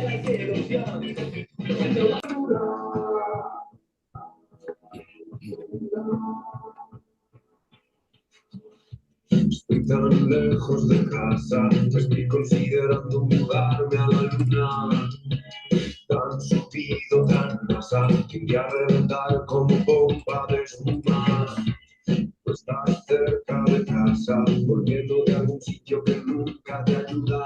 Estoy tan lejos de casa que estoy considerando mudarme a la luna. Tan subido, tan nasal, que voy a reventar como bomba de espuma. No estás cerca de casa, volviendo de algún sitio que nunca te ayuda.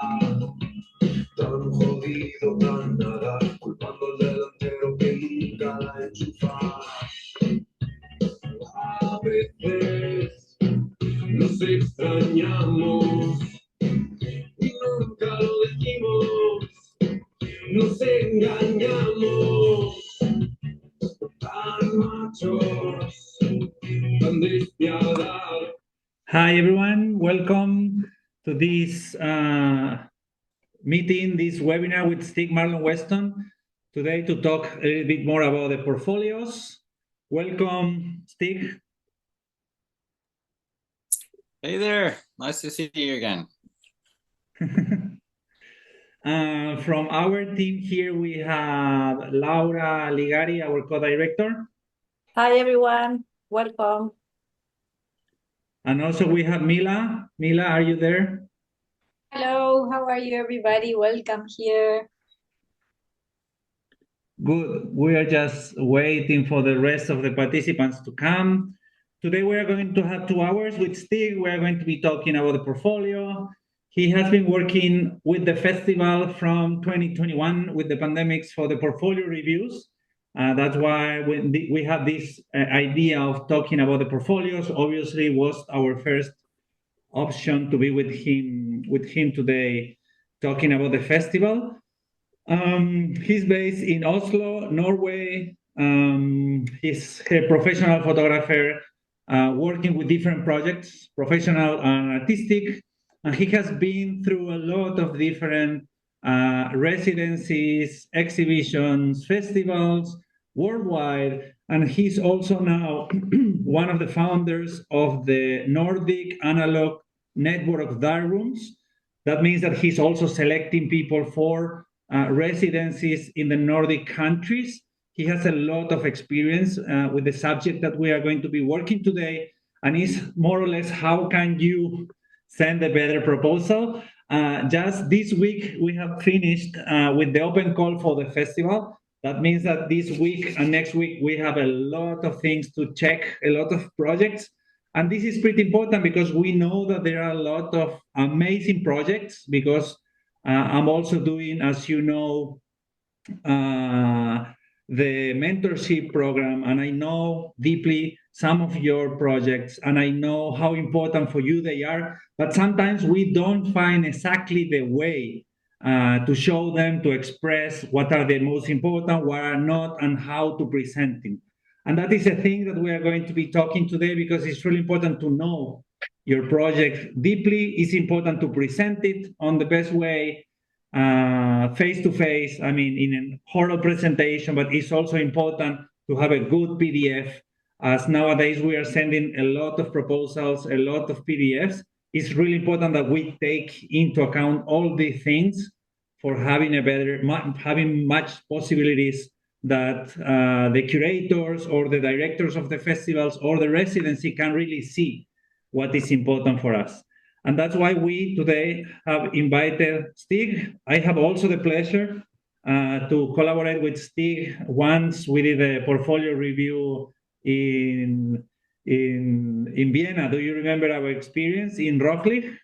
Tan jodido, tan nada, culpando al delantero que nunca la enchufa. A veces nos extrañamos y nunca lo decimos, nos engañamos, tan machos, tan despiadados. Hi everyone, welcome to this meeting, this webinar with Stig Marlon Weston, today to talk a little bit more about the portfolios. Welcome, Stig. Hey there, nice to see you again. From our team here, we have Laura Ligari, our co-director. Hi, everyone. Welcome. And also we have Mila. Mila, are you there? Hello, how are you, everybody? Welcome here. Good. We are just waiting for the rest of the participants to come. Today we are going to have 2 hours with Stig. We are going to be talking about the portfolio. He has been working with the festival from 2021 with the pandemics for the portfolio reviews. That's why we have this idea of talking about the portfolios. Obviously, it was our first option to be with him today, talking about the festival. He's based in Oslo, Norway. He's a professional photographer working with different projects, professional and artistic. And he has been through a lot of different residencies, exhibitions, festivals worldwide. And he's also now one of the founders of the Nordic Analog Network of Dark Rooms. That means that he's also selecting people for residencies in the Nordic countries. He has a lot of experience with the subject that we are going to be working today, and it's more or less how can you send a better proposal. Just this week, we have finished with the open call for the festival. That means that this week and next week, we have a lot of things to check, a lot of projects. And this is pretty important because we know that there are a lot of amazing projects because I'm also doing, as you know, the mentorship program, and I know deeply some of your projects, and I know how important for you they are, but sometimes we don't find exactly the way to show them, to express what are the most important, what are not, and how to present them. And that is a thing that we are going to be talking today because it's really important to know your project deeply. It's important to present it on the best way, face-to-face, I mean, in a oral presentation, but it's also important to have a good PDF, as nowadays we are sending a lot of proposals, a lot of PDFs. It's really important that we take into account all these things for having having much possibilities that the curators or the directors of the festivals or the residency can really see what is important for us. And that's why we today have invited Stig. I have also the pleasure to collaborate with Stig. Once we did a portfolio review in Vienna. Do you remember our experience in Rockley?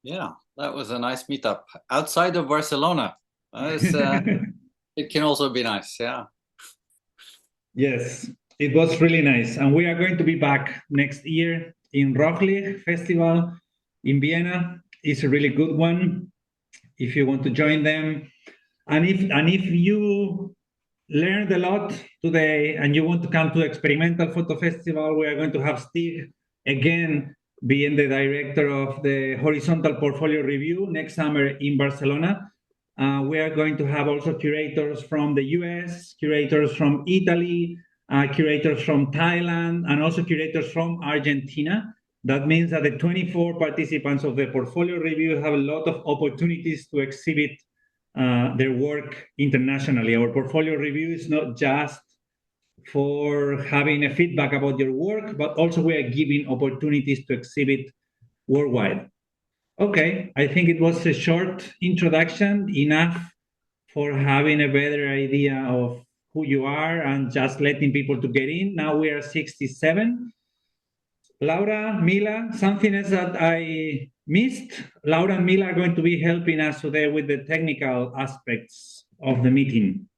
Yeah, that was a nice meetup outside of Barcelona. It can also be nice, yeah. Yes, it was really nice. And we are going to be back next year in Rockley Festival in Vienna. It's a really good one if you want to join them. And if you learned a lot today and you want to come to Experimental Photo Festival, we are going to have Stig again being the director of the Horizontal Portfolio Review next summer in Barcelona. We are going to have also curators from the US, curators from Italy, curators from Thailand, and also curators from Argentina. That means that the 24 participants of the portfolio review have a lot of opportunities to exhibit their work internationally. Our portfolio review is not just for having a feedback about your work, but also we are giving opportunities to exhibit worldwide. Okay, I think it was a short introduction, enough for having a better idea of who you are and just letting people to get in. Now we are 67. Laura, Mila, something else that I missed. Laura and Mila are going to be helping us today with the technical aspects of the meeting.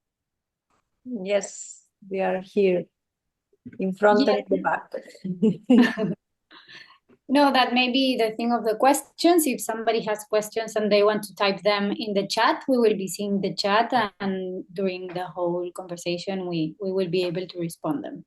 Yes, we are here in front Yeah. and the back. No, that may be the thing of the questions. If somebody has questions and they want to type them in the chat, we will be seeing the chat, and during the whole conversation, we will be able to respond them.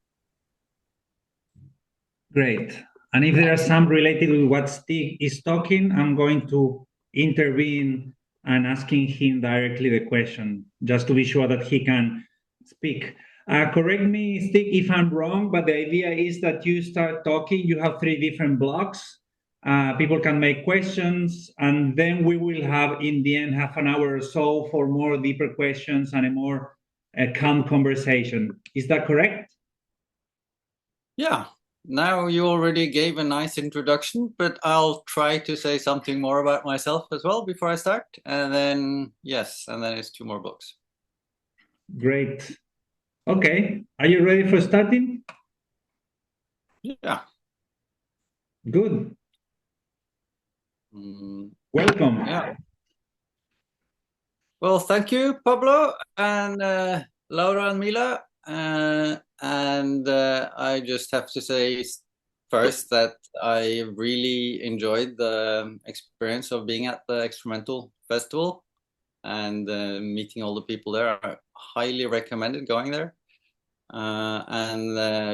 Great. And if there are some related with what Stig is talking, I'm going to intervene and asking him directly the question, just to be sure that he can speak. Correct me, Stig, if I'm wrong, but the idea is that you start talking, you have 3 different blocks. People can make questions, and then we will have, in the end, half an hour or so for more deeper questions and a more calm conversation. Is that correct? Yeah. Now you already gave a nice introduction, but I'll try to say something more about myself as well before I start. And then, yes, and then it's 2 more blocks. Great. Okay. Are you ready for starting? Yeah. Good. Mm, Welcome. yeah. Well, thank you, Pablo and Laura and Mila. I just have to say first that I really enjoyed the experience of being at the Experimental Festival and meeting all the people there. I highly recommended going there.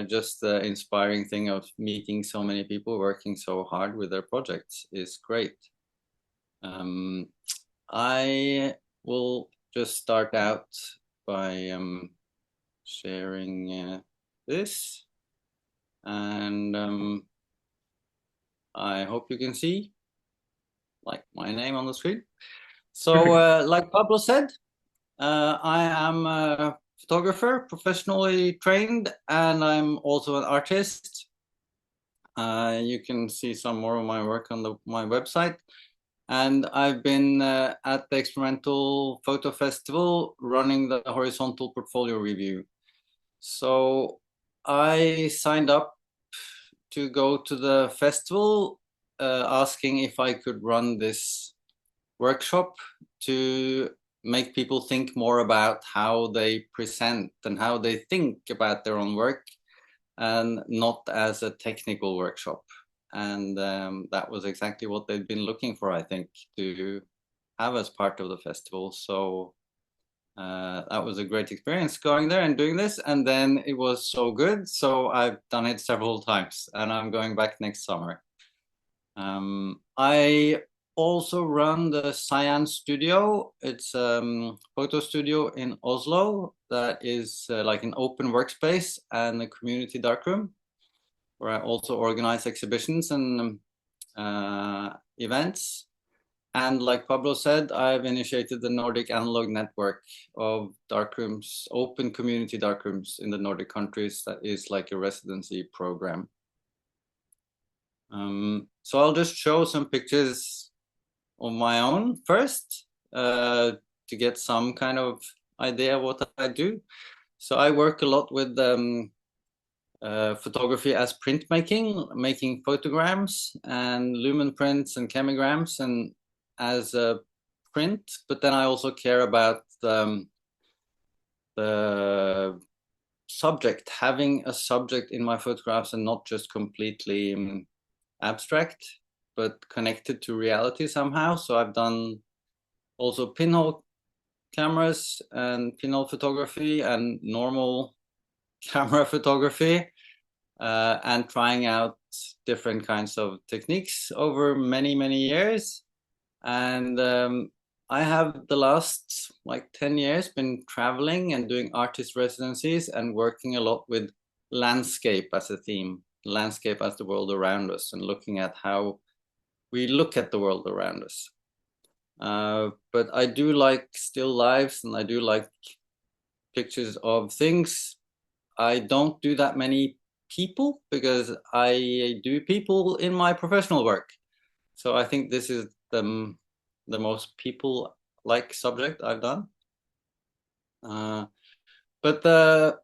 Just the inspiring thing of meeting so many people working so hard with their projects is great. I will just start out by sharing this, and I hope you can see like my name on the screen. So like Pablo said, I am a photographer, professionally trained, and I'm also an artist. You can see some more of my work on my website. And I've been at the Experimental Photo Festival running the horizontal portfolio review. So I signed up to go to the festival asking if I could run this workshop to make people think more about how they present and how they think about their own work, and not as a technical workshop. And that was exactly what they'd been looking for, I think, to have as part of the festival. So that was a great experience going there and doing this. And then it was so good. So I've done it several times, and I'm going back next summer. I also run the Cyan Studio. It's a photo studio in Oslo that is like an open workspace and a community darkroom, where I also organize exhibitions and events. And like Pablo said, I've initiated the Nordic Analog Network of darkrooms, open community darkrooms in the Nordic countries. That is like a residency program. So I'll just show some pictures of my own first to get some kind of idea of what I do. So I work a lot with photography as printmaking, making photograms and lumen prints and chemigrams and as a print, but then I also care about the subject, having a subject in my photographs and not just completely abstract, but connected to reality somehow. So I've done also pinhole cameras and pinhole photography and normal camera photography, and trying out different kinds of techniques over many, many years. And I have the last like 10 years been traveling and doing artist residencies and working a lot with landscape as a theme, landscape as the world around us, and looking at how we look at the world around us. But I do like still lives, and I do like pictures of things. I don't do that many people because I do people in my professional work. So I think this is the most people-like subject I've done. But the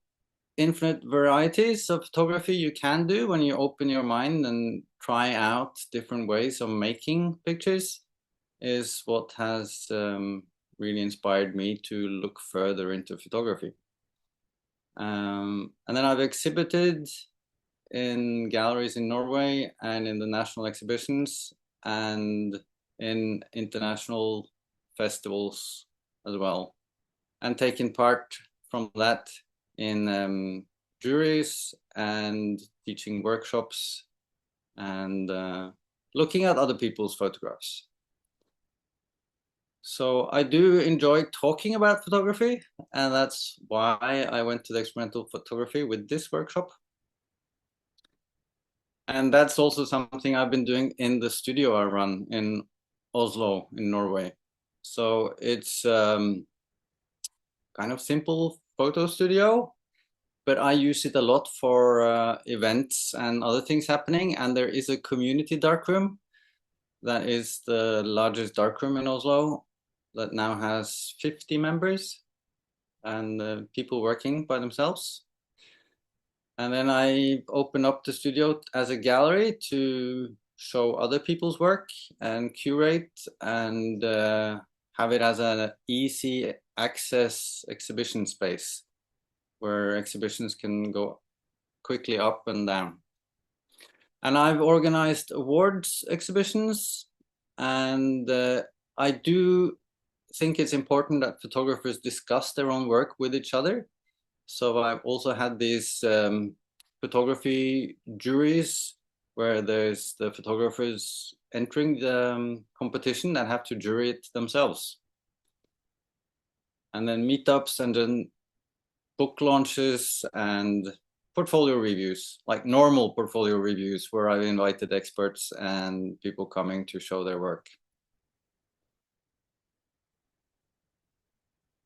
infinite varieties of photography you can do when you open your mind and try out different ways of making pictures is what has really inspired me to look further into photography. And then I've exhibited in galleries in Norway and in the national exhibitions and in international festivals as well, and taken part from that in juries and teaching workshops and looking at other people's photographs. So I do enjoy talking about photography, and that's why I went to the experimental photography with this workshop. And that's also something I've been doing in the studio I run in Oslo in Norway. So it's kind of simple photo studio, but I use it a lot for events and other things happening. And there is a community darkroom that is the largest darkroom in Oslo that now has 50 members and people working by themselves. And then I open up the studio as a gallery to show other people's work and curate and have it as an easy access exhibition space where exhibitions can go quickly up and down. And I've organized awards exhibitions, and I do think it's important that photographers discuss their own work with each other. So I've also had these photography juries where there's the photographers entering the competition that have to jury it themselves. And then meetups and then book launches and portfolio reviews, like normal portfolio reviews where I've invited experts and people coming to show their work.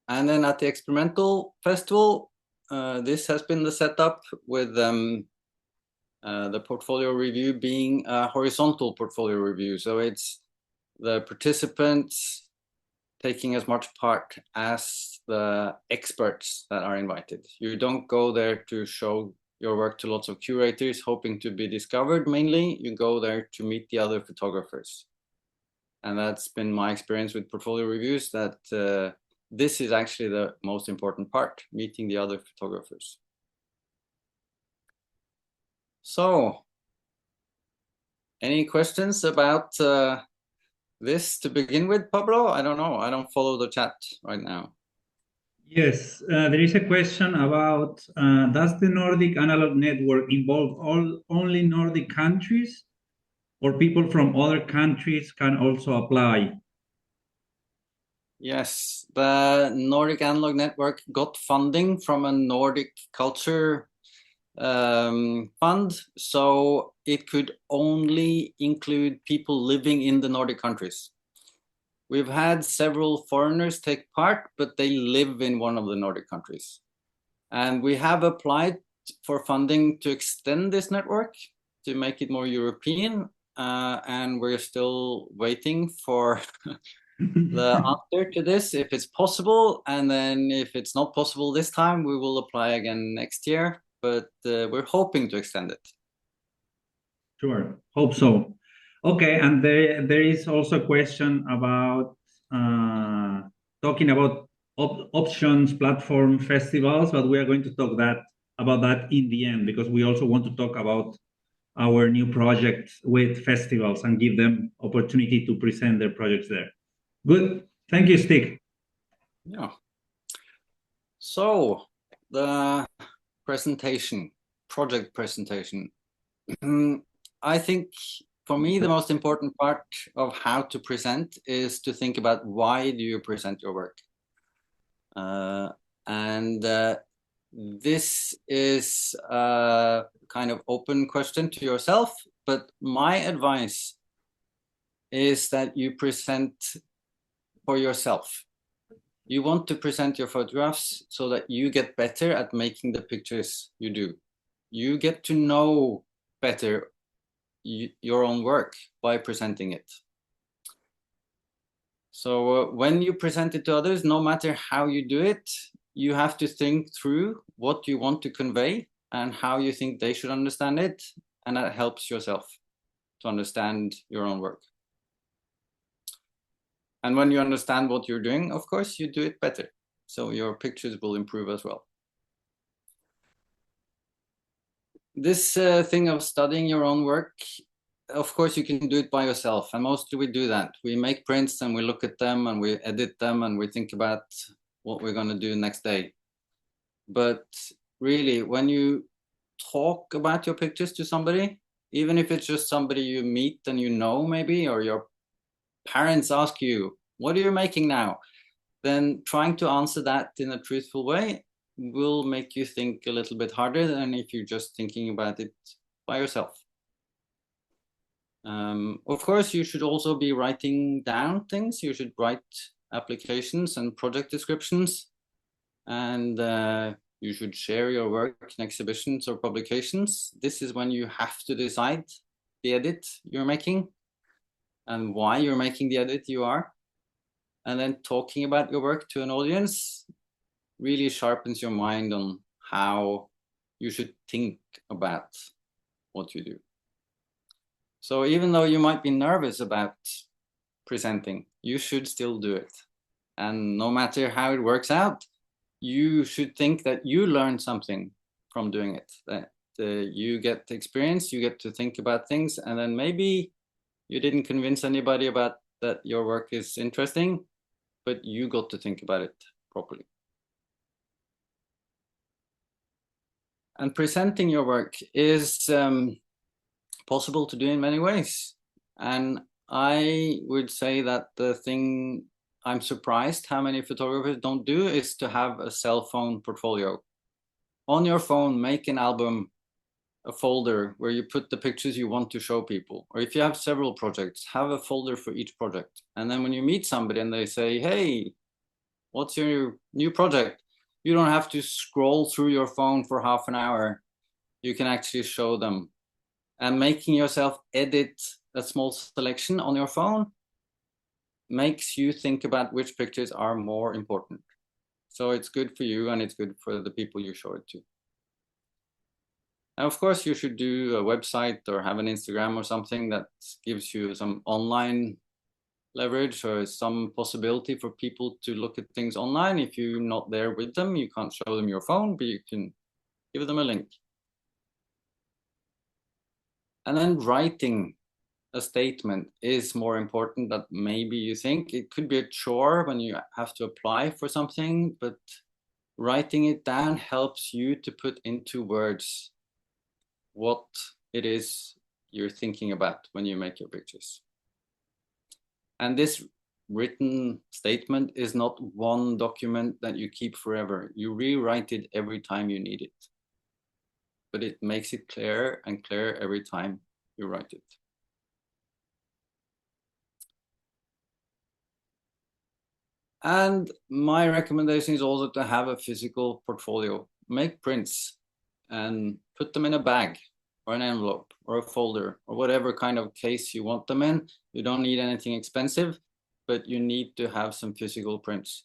And then at the experimental festival, this has been the setup with the portfolio review being a horizontal portfolio review. So it's the participants taking as much part as the experts that are invited. You don't go there to show your work to lots of curators hoping to be discovered mainly. You go there to meet the other photographers. And that's been my experience with portfolio reviews, that this is actually the most important part, meeting the other photographers. So, any questions about this to begin with, Pablo? I don't know. I don't follow the chat right now. Yes, there is a question about, does the Nordic Analog Network involve only Nordic countries, or people from other countries can also apply? Yes, the Nordic Analog Network got funding from a Nordic culture fund, so it could only include people living in the Nordic countries. We've had several foreigners take part, but they live in one of the Nordic countries. And we have applied for funding to extend this network to make it more European, and we're still waiting for the answer to this, if it's possible. And then if it's not possible this time, we will apply again next year, but we're hoping to extend it. Sure, hope so. Okay, and there is also a question about talking about options, platform, festivals, but we are going to talk about that in the end, because we also want to talk about our new projects with festivals and give them opportunity to present their projects there. Good, thank you, Stig. Yeah. So the presentation, project presentation. I think for me, the most important part of how to present is to think about why do you present your work. This is a kind of open question to yourself, but my advice is that you present for yourself. You want to present your photographs so that you get better at making the pictures you do. You get to know better your own work by presenting it. So when you present it to others, no matter how you do it, you have to think through what you want to convey and how you think they should understand it. And that helps yourself to understand your own work. And when you understand what you're doing, of course, you do it better. So your pictures will improve as well. This thing of studying your own work, of course, you can do it by yourself. And mostly we do that. We make prints and we look at them and we edit them and we think about what we're going to do next day. But really, when you talk about your pictures to somebody, even if it's just somebody you meet and you know maybe, or your parents ask you, what are you making now? Then trying to answer that in a truthful way will make you think a little bit harder than if you're just thinking about it by yourself. Of course, you should also be writing down things. You should write applications and project descriptions, and you should share your work in exhibitions or publications. This is when you have to decide the edit you're making and why you're making the edit you are. And then talking about your work to an audience really sharpens your mind on how you should think about what you do. So even though you might be nervous about presenting, you should still do it. And no matter how it works out, you should think that you learned something from doing it, that you get experience, you get to think about things, and then maybe you didn't convince anybody about that your work is interesting, but you got to think about it properly. And presenting your work is possible to do in many ways. And I would say that the thing I'm surprised how many photographers don't do is to have a cell phone portfolio. On your phone, make an album, a folder where you put the pictures you want to show people. Or if you have several projects, have a folder for each project. And then when you meet somebody and they say, hey, what's your new project? You don't have to scroll through your phone for half an hour. You can actually show them. And making yourself edit a small selection on your phone makes you think about which pictures are more important. So it's good for you and it's good for the people you show it to. And of course, you should do a website or have an Instagram or something that gives you some online leverage or some possibility for people to look at things online. If you're not there with them, you can't show them your phone, but you can give them a link. And then writing a statement is more important than maybe you think. It could be a chore when you have to apply for something, but writing it down helps you to put into words what it is you're thinking about when you make your pictures. And this written statement is not one document that you keep forever. You rewrite it every time you need it. But it makes it clearer and clearer every time you write it. And my recommendation is also to have a physical portfolio. Make prints and put them in a bag or an envelope or a folder or whatever kind of case you want them in. You don't need anything expensive, but you need to have some physical prints.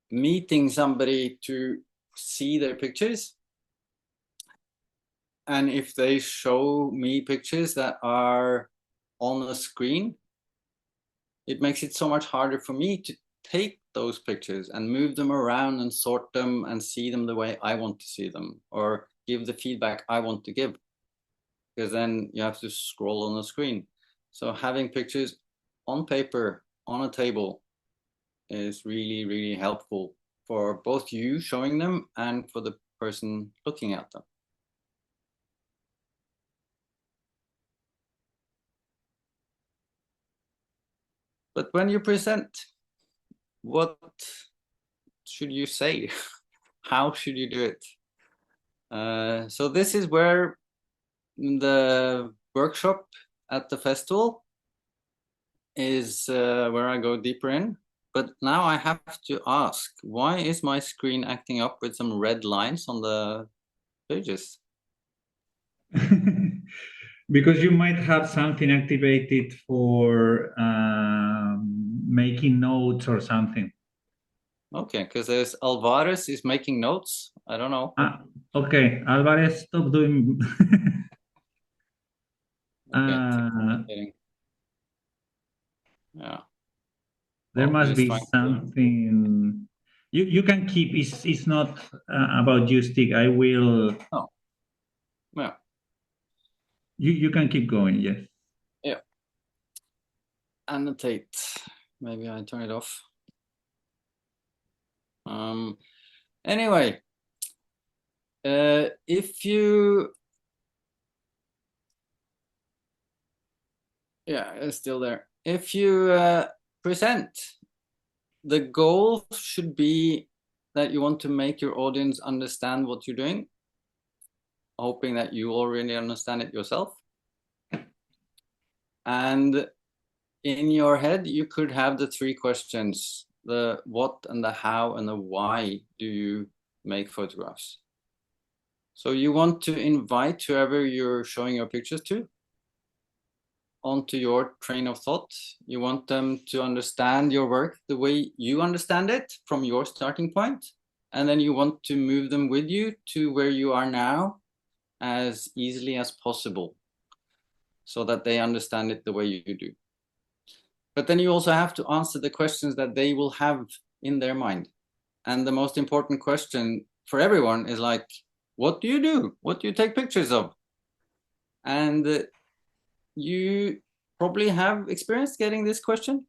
Meeting somebody to see their pictures, and if they show me pictures that are on a screen, it makes it so much harder for me to take those pictures and move them around and sort them and see them the way I want to see them, or give the feedback I want to give, because then you have to scroll on the screen. So having pictures on paper, on a table, is really, really helpful for both you showing them and for the person looking at them. But when you present, what should you say? How should you do it? So this is where the workshop at the festival is where I go deeper in. But now I have to ask, why is my screen acting up with some red lines on the pages? Because you might have something activated for making notes or something. Okay, because there's Alvarez is making notes. I don't know. Okay, Alvarez, stop doing. Okay, yeah. There Well, must he's be trying to- something. You can keep. It's not about you, Stig. I will. Oh, yeah. You can keep going. Yes. Yeah. Annotate. Maybe I turn it off. Anyway, if you, yeah, it's still there. If you present, the goal should be that you want to make your audience understand what you're doing, hoping that you already understand it yourself. And in your head, you could have the three questions: the what and the how and the why do you make photographs. So you want to invite whoever you're showing your pictures to onto your train of thought. You want them to understand your work the way you understand it from your starting point. And then you want to move them with you to where you are now as easily as possible so that they understand it the way you do. But then you also have to answer the questions that they will have in their mind. And the most important question for everyone is like, what do you do? What do you take pictures of? And you probably have experienced getting this question.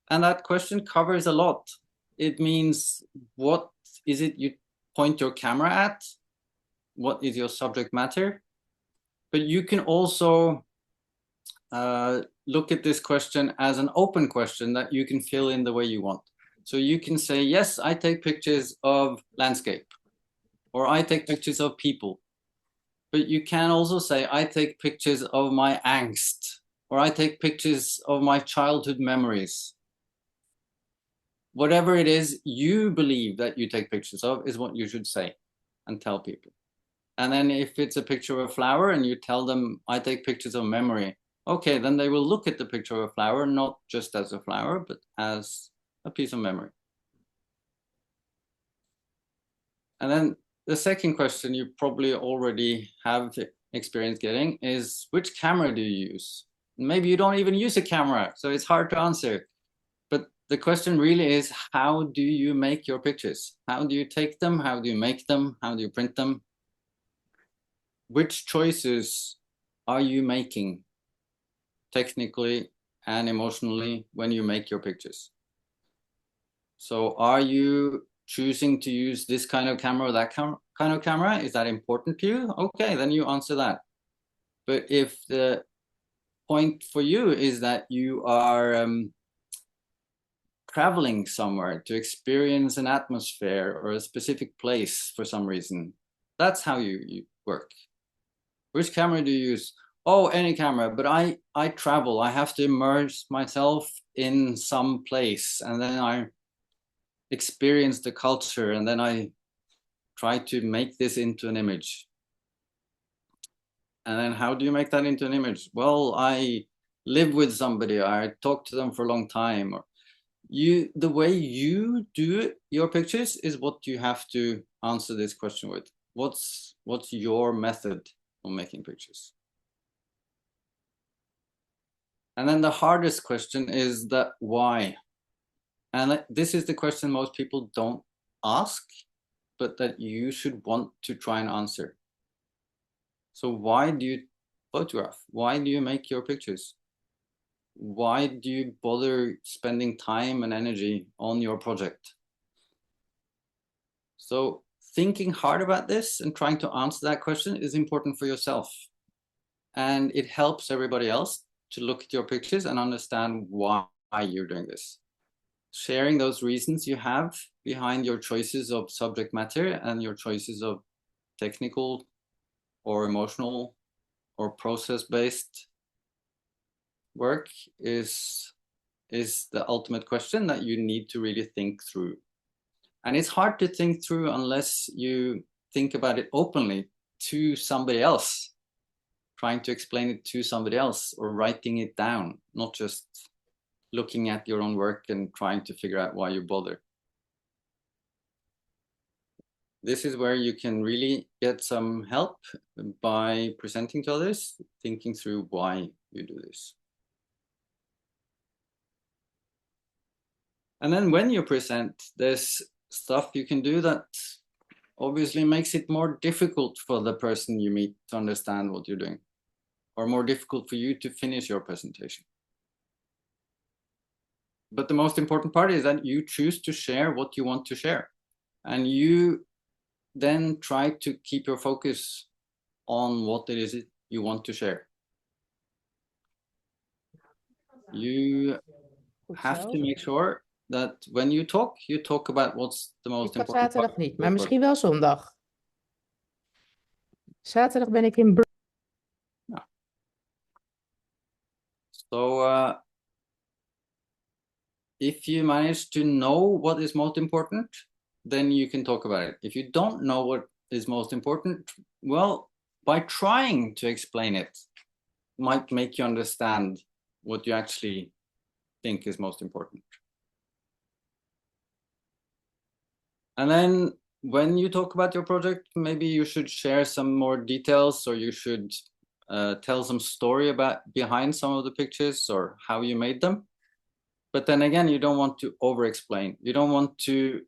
And that question covers a lot. It means, what is it you point your camera at? What is your subject matter? But you can also look at this question as an open question that you can fill in the way you want. So you can say, yes, I take pictures of landscape, or I take pictures of people. But you can also say, I take pictures of my angst, or I take pictures of my childhood memories. Whatever it is you believe that you take pictures of is what you should say and tell people. And then if it's a picture of a flower and you tell them, I take pictures of memory, okay, then they will look at the picture of a flower, not just as a flower, but as a piece of memory. And then the second question you probably already have experience getting is, which camera do you use? Maybe you don't even use a camera, so it's hard to answer. But the question really is, how do you make your pictures? How do you take them? How do you make them? How do you print them? Which choices are you making technically and emotionally when you make your pictures? So are you choosing to use this kind of camera or that kind of camera? Is that important to you? Okay, then you answer that. But if the point for you is that you are traveling somewhere to experience an atmosphere or a specific place for some reason, that's how you work. Which camera do you use? Oh, any camera, but I travel. I have to immerse myself in some place, and then I experience the culture, and then I try to make this into an image. And then how do you make that into an image? Well, I live with somebody, I talk to them for a long time. Or the way you do your pictures is what you have to answer this question with. What's your method of making pictures? And then the hardest question is the why. And this is the question most people don't ask, but that you should want to try and answer. So why do you photograph? Why do you make your pictures? Why do you bother spending time and energy on your project? So thinking hard about this and trying to answer that question is important for yourself. And it helps everybody else to look at your pictures and understand why you're doing this. Sharing those reasons you have behind your choices of subject matter and your choices of technical or emotional or process-based work is is the ultimate question that you need to really think through. And it's hard to think through unless you think about it openly to somebody else, trying to explain it to somebody else or writing it down, not just looking at your own work and trying to figure out why you bother. This is where you can really get some help by presenting to others, thinking through why you do this. And then when you present, there's stuff you can do that obviously makes it more difficult for the person you meet to understand what you're doing, or more difficult for you to finish your presentation. But the most important part is that you choose to share what you want to share. And you then try to keep your focus on what it is you want to share. You have to make sure that when you talk about what's the most Ik kan important zaterdag part niet, of maar your misschien wel zondag. Zaterdag ben ik in So if you manage to know what is most important, then you can talk about it. If you don't know what is most important, well, by trying to explain it might make you understand what you actually think is most important. And then when you talk about your project, maybe you should share some more details, or you should tell some story behind some of the pictures or how you made them. But then again, you don't want to over-explain. You don't want to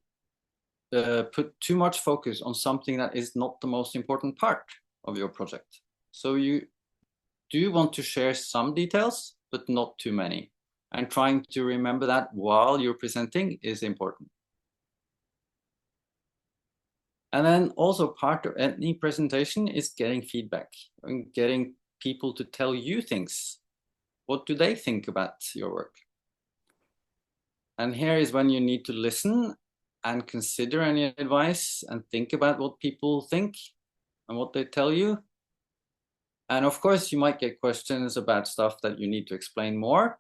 put too much focus on something that is not the most important part of your project. So you do want to share some details, but not too many. And trying to remember that while you're presenting is important. And then also part of any presentation is getting feedback and getting people to tell you things. What do they think about your work? And here is when you need to listen and consider any advice and think about what people think and what they tell you. And of course, you might get questions about stuff that you need to explain more.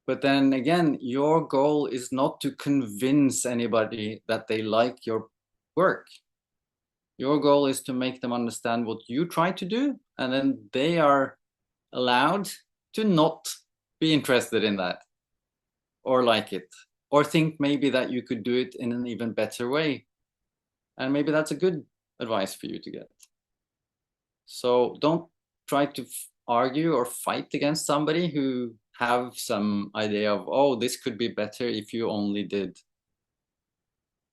But then again, your goal is not to convince anybody that they like your work. Your goal is to make them understand what you try to do, and then they are allowed to not be interested in that or like it, or think maybe that you could do it in an even better way. And maybe that's a good advice for you to get. So don't try to argue or fight against somebody who have some idea of, oh, this could be better if you only did.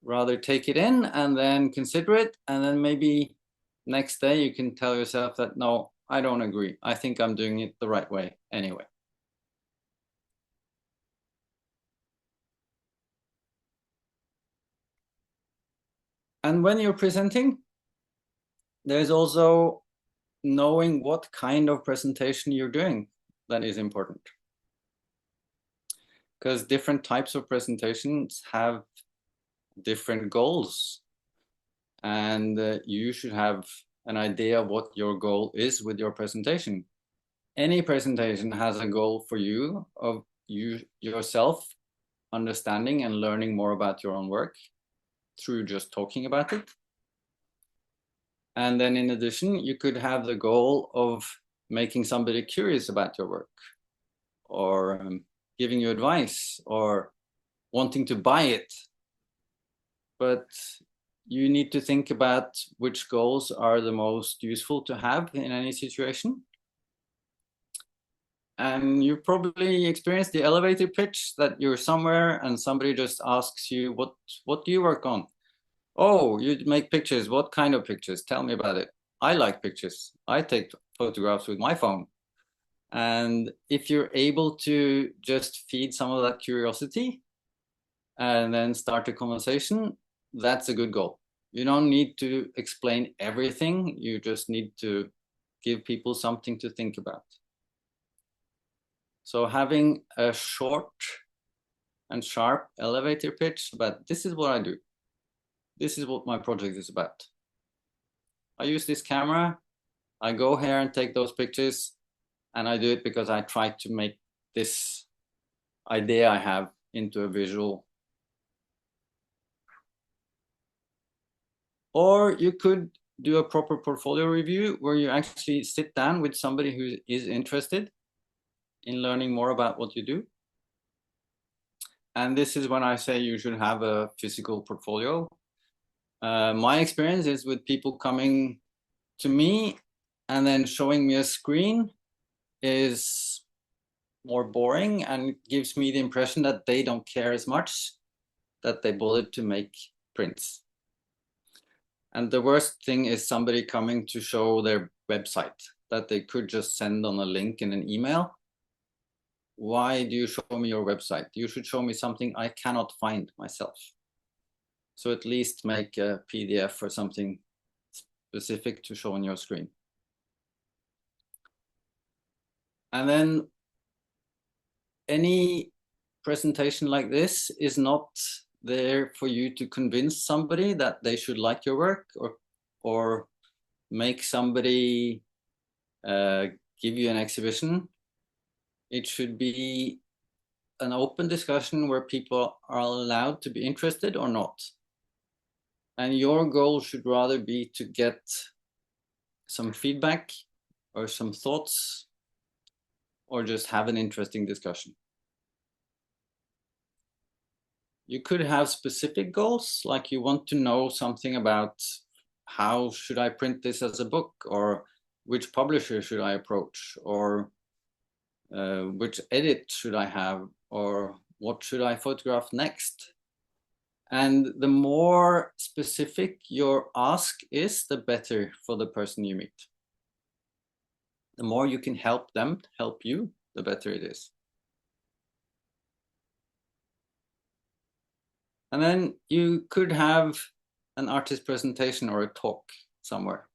Rather take it in and then consider it, and then maybe next day you can tell yourself that, no, I don't agree. I think I'm doing it the right way anyway. And when you're presenting, there's also knowing what kind of presentation you're doing that is important. Because different types of presentations have different goals. And you should have an idea of what your goal is with your presentation. Any presentation has a goal for you of you yourself understanding and learning more about your own work through just talking about it. And then in addition, you could have the goal of making somebody curious about your work, or giving you advice, or wanting to buy it. But you need to think about which goals are the most useful to have in any situation. And you probably experienced the elevator pitch, that you're somewhere and somebody just asks you, what do you work on? Oh, you make pictures. What kind of pictures? Tell me about it. I like pictures. I take photographs with my phone. And if you're able to just feed some of that curiosity and then start a conversation, that's a good goal. You don't need to explain everything. You just need to give people something to think about. So having a short and sharp elevator pitch about, this is what I do. This is what my project is about. I use this camera. I go here and take those pictures. And I do it because I try to make this idea I have into a visual. Or you could do a proper portfolio review where you actually sit down with somebody who is interested in learning more about what you do. And this is when I say you should have a physical portfolio. My experience is with people coming to me and then showing me a screen is more boring and gives me the impression that they don't care as much, that they bothered to make prints. And the worst thing is somebody coming to show their website that they could just send on a link in an email. Why do you show me your website? You should show me something I cannot find myself. So at least make a PDF or something specific to show on your screen. And then any presentation like this is not there for you to convince somebody that they should like your work or make somebody give you an exhibition. It should be an open discussion where people are allowed to be interested or not. And your goal should rather be to get some feedback or some thoughts or just have an interesting discussion. You could have specific goals, like you want to know something about how should I print this as a book, or which publisher should I approach, or which edit should I have, or what should I photograph next? And the more specific your ask is, the better for the person you meet. The more you can help them help you, the better it is. And then you could have an artist presentation or a talk somewhere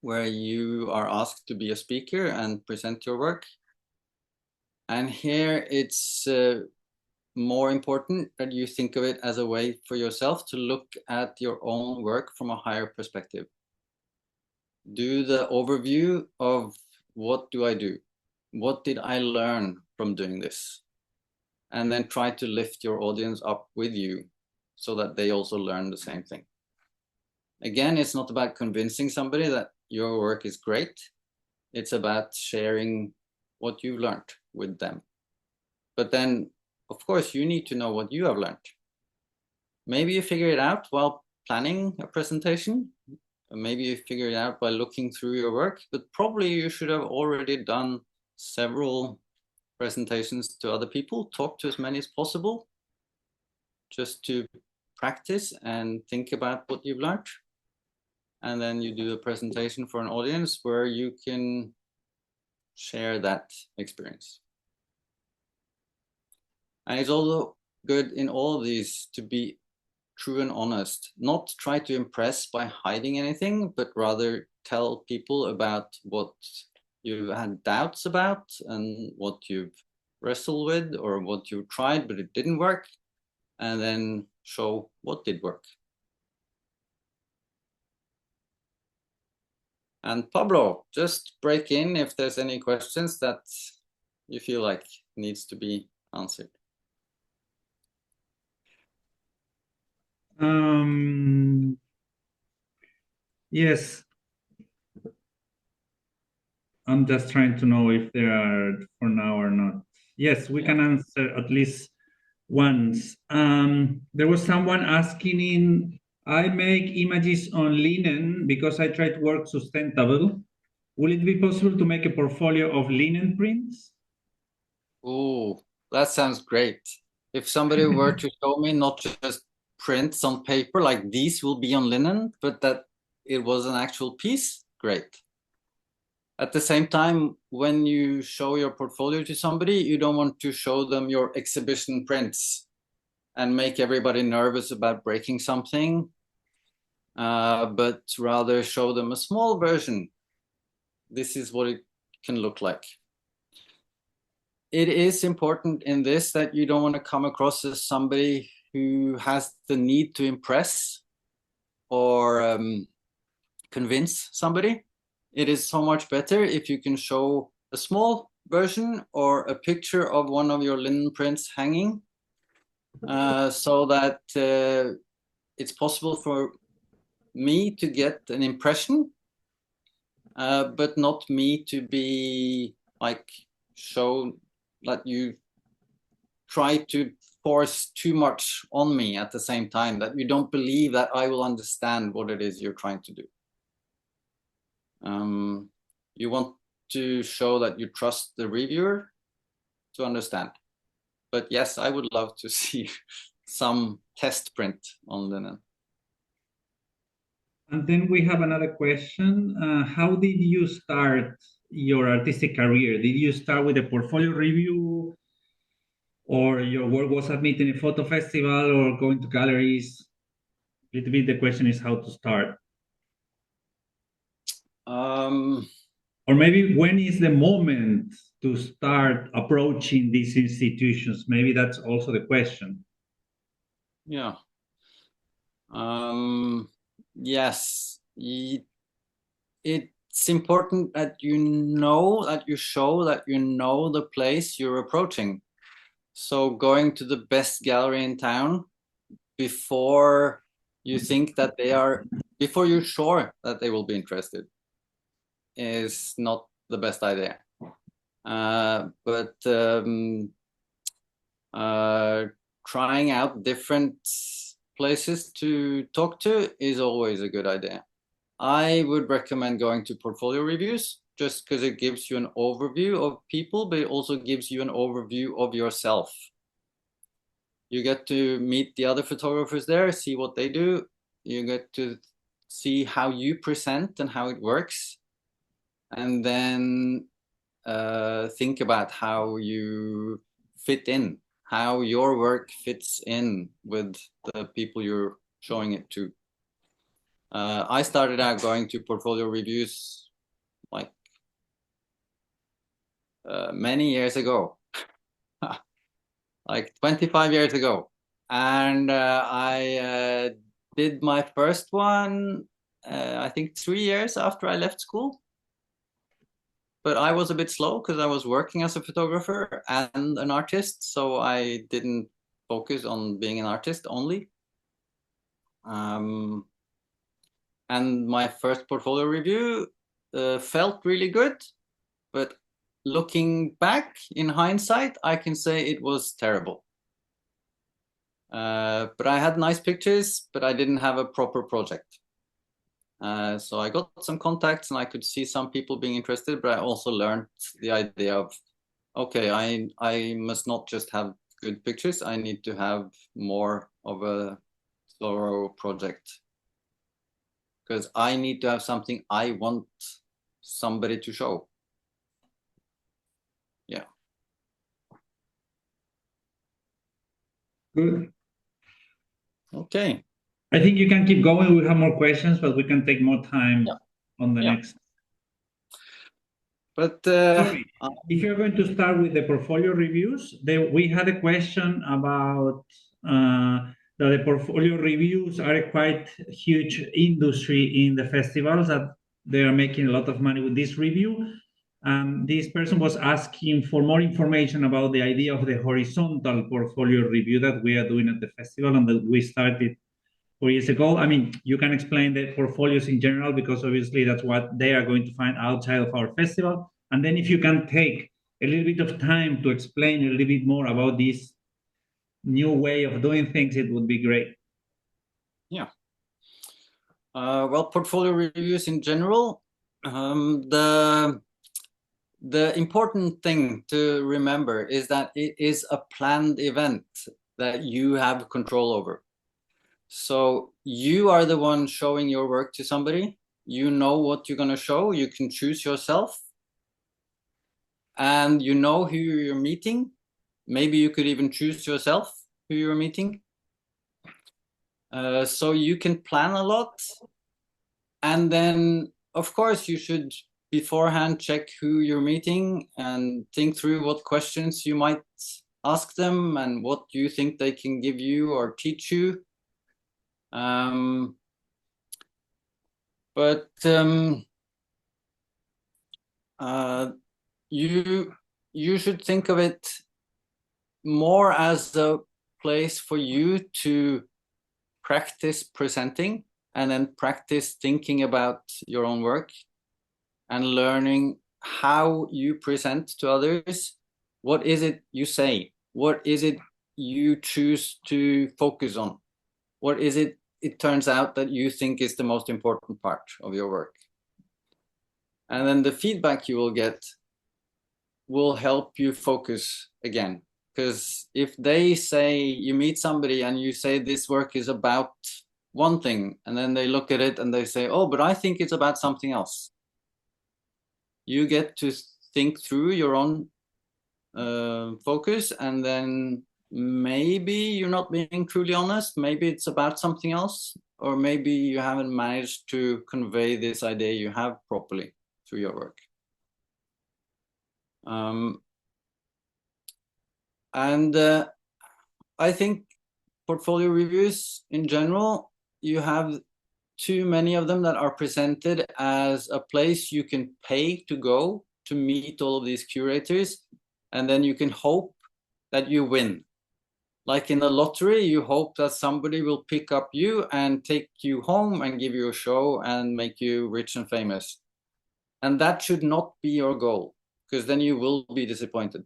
where you are asked to be a speaker and present your work. And here it's more important that you think of it as a way for yourself to look at your own work from a higher perspective. Do the overview of what do I do? What did I learn from doing this? And then try to lift your audience up with you so that they also learn the same thing. Again, it's not about convincing somebody that your work is great. It's about sharing what you've learned with them. But then, of course, you need to know what you have learned. Maybe you figure it out while planning a presentation. Or maybe you figure it out by looking through your work, but probably you should have already done several presentations to other people, talk to as many as possible, just to practice and think about what you've learned. And then you do a presentation for an audience where you can share that experience. And it's also good in all of these to be true and honest, not try to impress by hiding anything, but rather tell people about what you had doubts about and what you've wrestled with or what you tried but it didn't work, and then show what did work. And Pablo, just break in if there's any questions that you feel like needs to be answered. Yes. I'm just trying to know if there are for now or not. Yes, we can answer at least once. There was someone asking I make images on linen because I try to work sustainable. Will it be possible to make a portfolio of linen prints? Oh, that sounds great. If somebody were to show me not just prints on paper, like these will be on linen, but that it was an actual piece, great. At the same time, when you show your portfolio to somebody, you don't want to show them your exhibition prints and make everybody nervous about breaking something, but rather show them a small version. This is what it can look like. It is important in this that you don't want to come across as somebody who has the need to impress or convince somebody. It is so much better if you can show a small version or a picture of one of your linen prints hanging, so that it's possible for me to get an impression, but not me to be like show that you try to force too much on me at the same time, that you don't believe that I will understand what it is you're trying to do. You want to show that you trust the reviewer to understand. But yes, I would love to see some test print on linen. And then we have another question. How did you start your artistic career? Did you start with a portfolio review, or your work was submitted in a photo festival, or going to galleries? A little bit the question is how to start. Or maybe when is the moment to start approaching these institutions? Maybe that's also the question. Yeah. Yes. It's important that you know, that you show that you know the place you're approaching. So going to the best gallery in town before you think that they are, before you're sure that they will be interested, is not the best idea. But trying out different places to talk to is always a good idea. I would recommend going to portfolio reviews, just because it gives you an overview of people, but it also gives you an overview of yourself. You get to meet the other photographers there, see what they do. You get to see how you present and how it works. And then think about how you fit in, how your work fits in with the people you're showing it to. I started out going to portfolio reviews like many years ago, like 25 years ago. And I did my first one, I think 3 years after I left school. But I was a bit slow because I was working as a photographer and an artist, so I didn't focus on being an artist only. And my first portfolio review felt really good, but looking back in hindsight, I can say it was terrible. But I had nice pictures, but I didn't have a proper project. So I got some contacts and I could see some people being interested, but I also learned the idea of, okay, I must not just have good pictures, I need to have more of a thorough project. Because I need to have something I want somebody to show. Yeah. Good. Okay. I think you can keep going. We have more questions, but we can take more time on the next. But Sorry, if you're going to start with the portfolio reviews, we had a question about that the portfolio reviews are a quite huge industry in the festivals, that they are making a lot of money with this review. This person was asking for more information about the idea of the horizontal portfolio review that we are doing at the festival and that we started 4 years ago. I mean, you can explain the portfolios in general, because obviously that's what they are going to find outside of our festival. And then if you can take a little bit of time to explain a little bit more about this new way of doing things, it would be great. Yeah. Well, portfolio reviews in general, the important thing to remember is that it is a planned event that you have control over. So you are the one showing your work to somebody. You know what you're going to show. You can choose yourself. And you know who you're meeting. Maybe you could even choose yourself who you're meeting. So you can plan a lot. And then, of course, you should beforehand check who you're meeting and think through what questions you might ask them and what you think they can give you or teach you. But you you should think of it more as a place for you to practice presenting and then practice thinking about your own work and learning how you present to others. What is it you say? What is it you choose to focus on? What is it turns out that you think is the most important part of your work? And then the feedback you will get will help you focus again. Because if they say, you meet somebody and you say this work is about one thing, and then they look at it and they say, oh, but I think it's about something else. You get to think through your own focus, and then maybe you're not being truly honest. Maybe it's about something else, or maybe you haven't managed to convey this idea you have properly through your work. I think portfolio reviews in general, you have too many of them that are presented as a place you can pay to go to meet all of these curators, and then you can hope that you win. Like in a lottery, you hope that somebody will pick up you and take you home and give you a show and make you rich and famous. And that should not be your goal, because then you will be disappointed.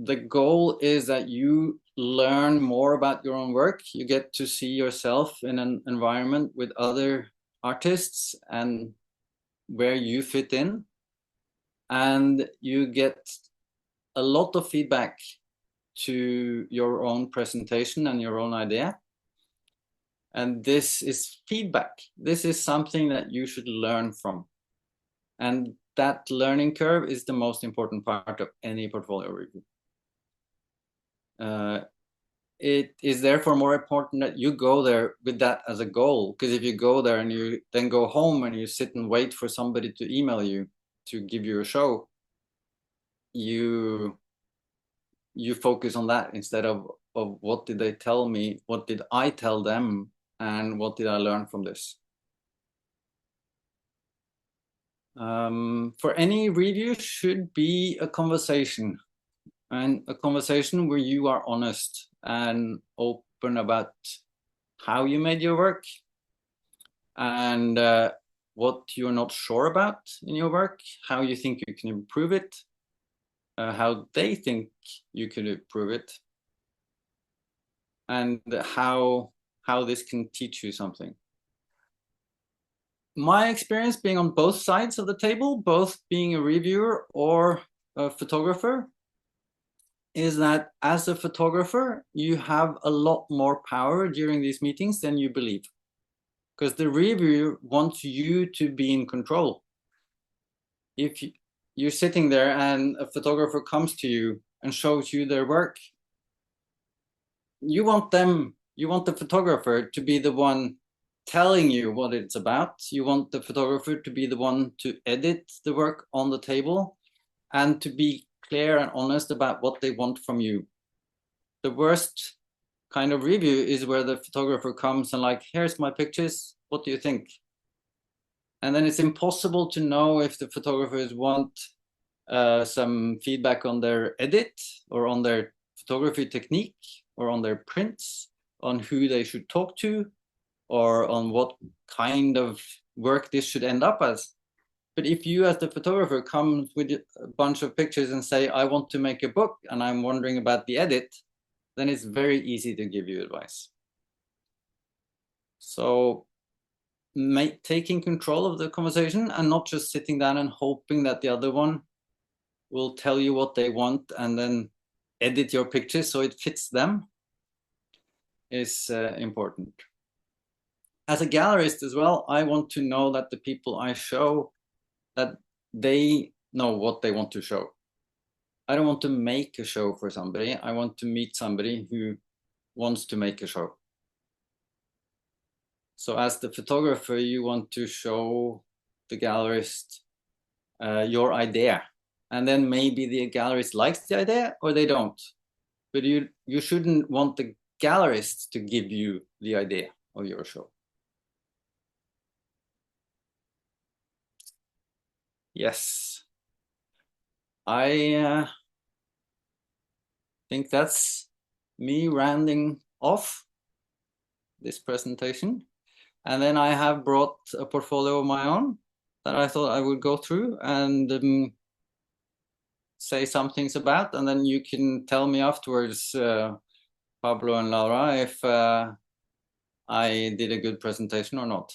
The goal is that you learn more about your own work. You get to see yourself in an environment with other artists and where you fit in. And you get a lot of feedback to your own presentation and your own idea. And this is feedback. This is something that you should learn from. And that learning curve is the most important part of any portfolio review. It is therefore more important that you go there with that as a goal, because if you go there and you then go home and you sit and wait for somebody to email you to give you a show, you focus on that instead of what did they tell me, what did I tell them, and what did I learn from this. For any review should be a conversation, and a conversation where you are honest and open about how you made your work and what you're not sure about in your work, how you think you can improve it, how they think you can improve it, and how this can teach you something. My experience being on both sides of the table, both being a reviewer or a photographer, is that as a photographer, you have a lot more power during these meetings than you believe. Because the reviewer wants you to be in control. If you're sitting there and a photographer comes to you and shows you their work, you want the photographer to be the one telling you what it's about. You want the photographer to be the one to edit the work on the table and to be clear and honest about what they want from you. The worst kind of review is where the photographer comes and like, here's my pictures, what do you think? And then it's impossible to know if the photographers want some feedback on their edit or on their photography technique or on their prints, on who they should talk to, or on what kind of work this should end up as. But if you as the photographer come with a bunch of pictures and say, I want to make a book and I'm wondering about the edit, then it's very easy to give you advice. So taking control of the conversation and not just sitting down and hoping that the other one will tell you what they want and then edit your picture so it fits them is important. As a gallerist as well, I want to know that the people I show, that they know what they want to show. I don't want to make a show for somebody. I want to meet somebody who wants to make a show. So as the photographer, you want to show the gallerist your idea. And then maybe the gallerist likes the idea or they don't. But you shouldn't want the gallerist to give you the idea of your show. Yes. I think that's me rounding off this presentation. And then I have brought a portfolio of my own that I thought I would go through and say some things about, and then you can tell me afterwards, Pablo and Laura, if I did a good presentation or not,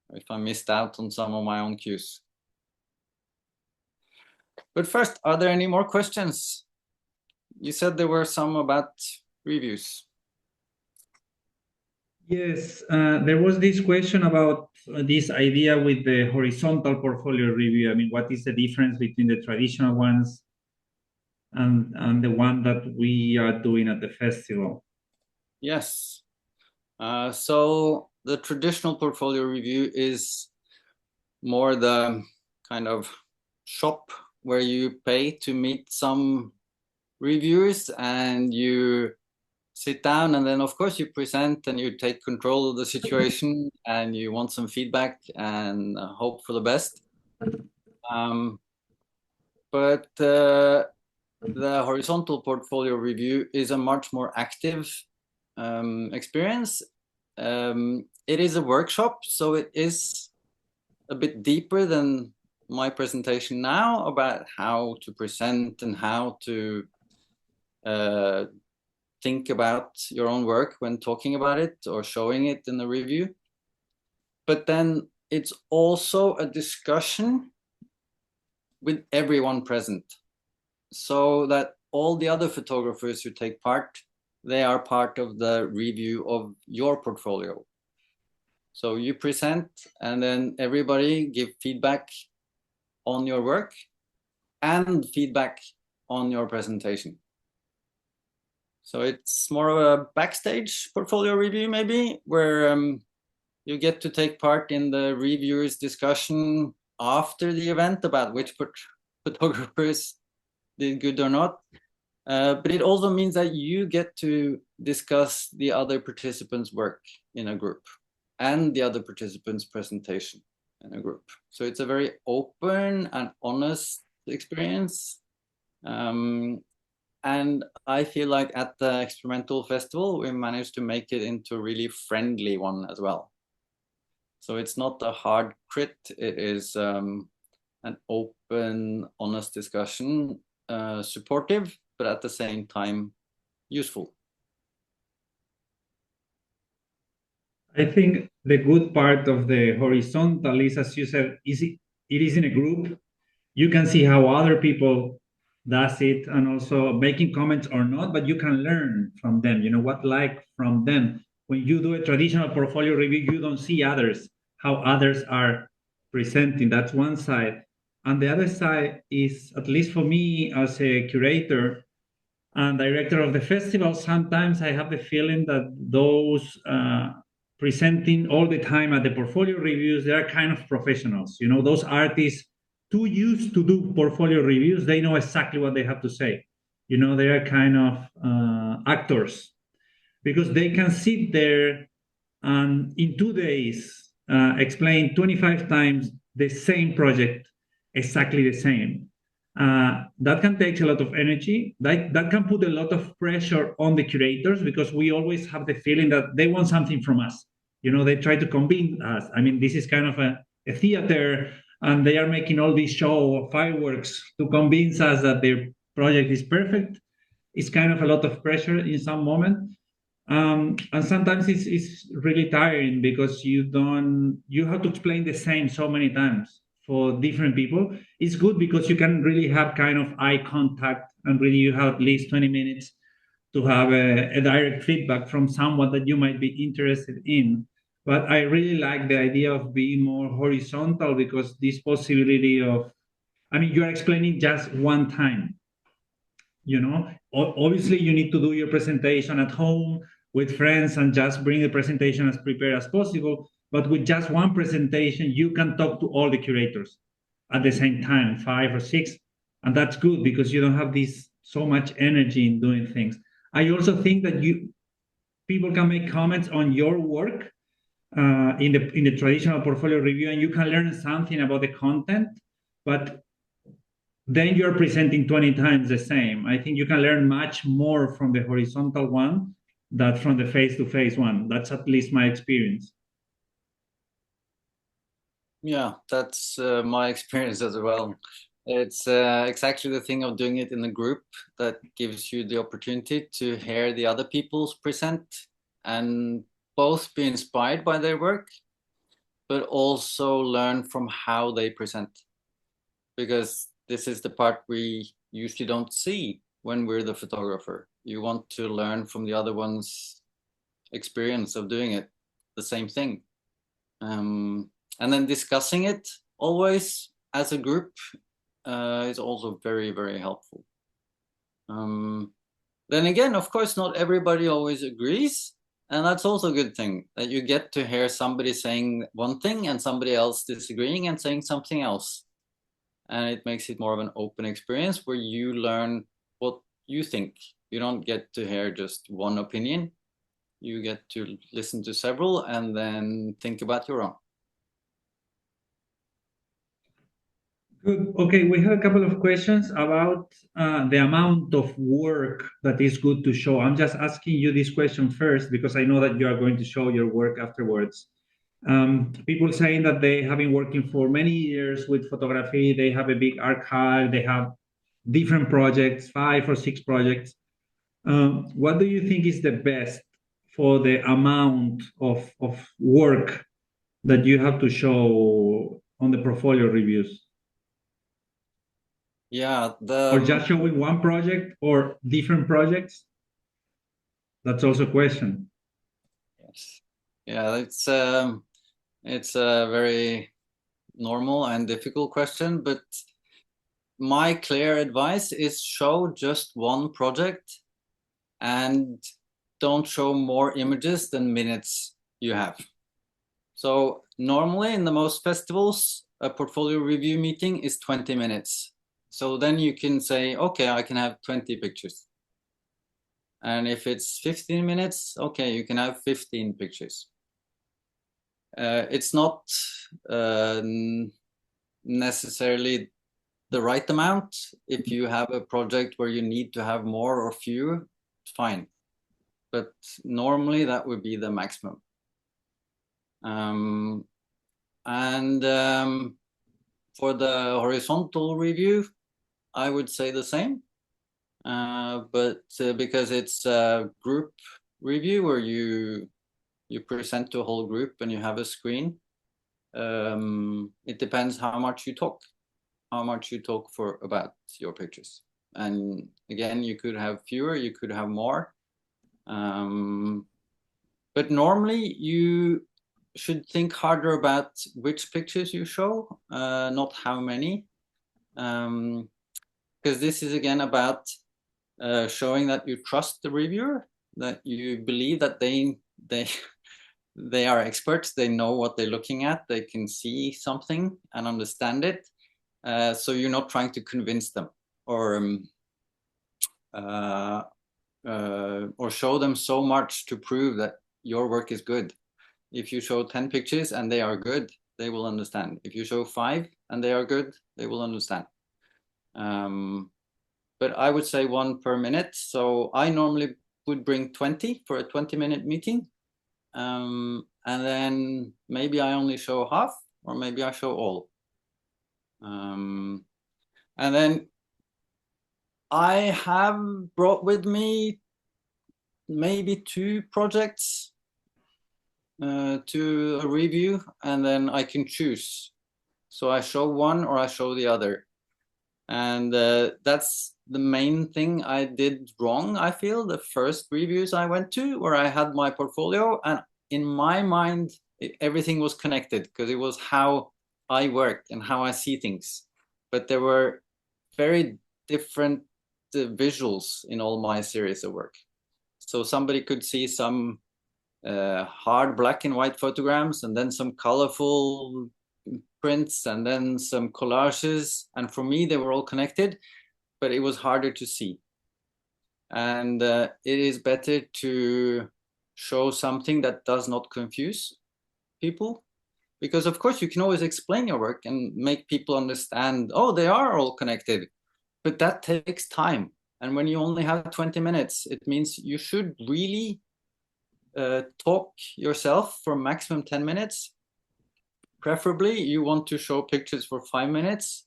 or if I missed out on some of my own cues. But first, are there any more questions? You said there were some about reviews. Yes, there was this question about this idea with the horizontal portfolio review. I mean, what is the difference between the traditional ones and the one that we are doing at the festival? Yes. So the traditional portfolio review is more the kind of shop where you pay to meet some reviewers and you sit down, and then of course you present and you take control of the situation and you want some feedback and hope for the best. But the horizontal portfolio review is a much more active experience. It is a workshop, so it is a bit deeper than my presentation now about how to present and how to think about your own work when talking about it or showing it in the review. But then it's also a discussion with everyone present, so that all the other photographers who take part, they are part of the review of your portfolio. So you present and then everybody give feedback on your work and feedback on your presentation. So it's more of a backstage portfolio review maybe, where you get to take part in the reviewers' discussion after the event about which photographers did good or not. But it also means that you get to discuss the other participants' work in a group and the other participants' presentation in a group. So it's a very open and honest experience. And I feel like at the experimental festival, we managed to make it into a really friendly one as well. So it's not a hard crit, it is an open, honest discussion, supportive, but at the same time, useful. I think the good part of the horizontal is, as you said, it is in a group. You can see how other people does it and also making comments or not, but you can learn from them, you know, what like from them. When you do a traditional portfolio review, you don't see others, how others are presenting. That's one side. And the other side is, at least for me as a curator and director of the festival, sometimes I have the feeling that those presenting all the time at the portfolio reviews, they are kind of professionals. You know, those artists too used to do portfolio reviews, they know exactly what they have to say. You know, they are kind of actors because they can sit there and in 2 days explain 25 times the same project, exactly the same. That can take a lot of energy. That can put a lot of pressure on the curators because we always have the feeling that they want something from us. You know, they try to convince us. I mean, this is kind of a theater, and they are making all this show of fireworks to convince us that their project is perfect. It's kind of a lot of pressure in some moment. And sometimes it's really tiring because you have to explain the same so many times for different people. It's good because you can really have kind of eye contact and really you have at least 20 minutes to have a direct feedback from someone that you might be interested in. But I really like the idea of being more horizontal because this possibility of, I mean, you're explaining just one time. You know, obviously you need to do your presentation at home with friends and just bring the presentation as prepared as possible. But with just one presentation, you can talk to all the curators at the same time, 5 or 6. And that's good because you don't have this so much energy in doing things. I also think that people can make comments on your work in the traditional portfolio review, and you can learn something about the content. But then you're presenting 20 times the same. I think you can learn much more from the horizontal one than from the face-to-face one. That's at least my experience. Yeah, that's my experience as well. It's exactly the thing of doing it in a group that gives you the opportunity to hear the other people's present and both be inspired by their work, but also learn from how they present. Because this is the part we usually don't see when we're the photographer. You want to learn from the other one's experience of doing it, the same thing. And then discussing it always as a group is also very, very helpful. Then again, of course, not everybody always agrees. And that's also a good thing, that you get to hear somebody saying one thing and somebody else disagreeing and saying something else. And it makes it more of an open experience where you learn what you think. You don't get to hear just one opinion. You get to listen to several and then think about your own. Good. Okay, we have a couple of questions about the amount of work that is good to show. I'm just asking you this question first because I know that you are going to show your work afterwards. People saying that they have been working for many years with photography, they have a big archive, they have different projects, 5 or 6 projects. What do you think is the best for the amount of work that you have to show on the portfolio reviews? Yeah, Or just showing one project or different projects? That's also a question. Yes. Yeah, it's a very normal and difficult question, but my clear advice is show just one project and don't show more images than minutes you have. So normally in the most festivals, a portfolio review meeting is 20 minutes. So then you can say, okay, I can have 20 pictures. And if it's 15 minutes, okay, you can have 15 pictures. It's not necessarily the right amount. If you have a project where you need to have more or fewer, fine. But normally that would be the maximum. For the horizontal review, I would say the same. But because it's a group review where you present to a whole group and you have a screen, it depends how much you talk for about your pictures. And again, you could have fewer, you could have more. But normally you should think harder about which pictures you show, not how many. Because this is again about showing that you trust the reviewer, that you believe that they are experts, they know what they're looking at, they can see something and understand it. So you're not trying to convince them or show them so much to prove that your work is good. If you show 10 pictures and they are good, they will understand. If you show 5 and they are good, they will understand. But I would say 1 per minute. So I normally would bring 20 for a 20-minute meeting. And then maybe I only show half, or maybe I show all. And then I have brought with me maybe 2 projects to a review, and then I can choose. So I show one or I show the other. And that's the main thing I did wrong, I feel, the first reviews I went to, where I had my portfolio, and in my mind, everything was connected because it was how I work and how I see things. But there were very different visuals in all my series of work. So somebody could see some hard black and white photographs, and then some colorful prints, and then some collages. And for me, they were all connected, but it was harder to see. And it is better to show something that does not confuse people, because of course you can always explain your work and make people understand, oh, they are all connected. but that takes time. And when you only have 20 minutes, it means you should really talk yourself for maximum 10 minutes. Preferably, you want to show pictures for 5 minutes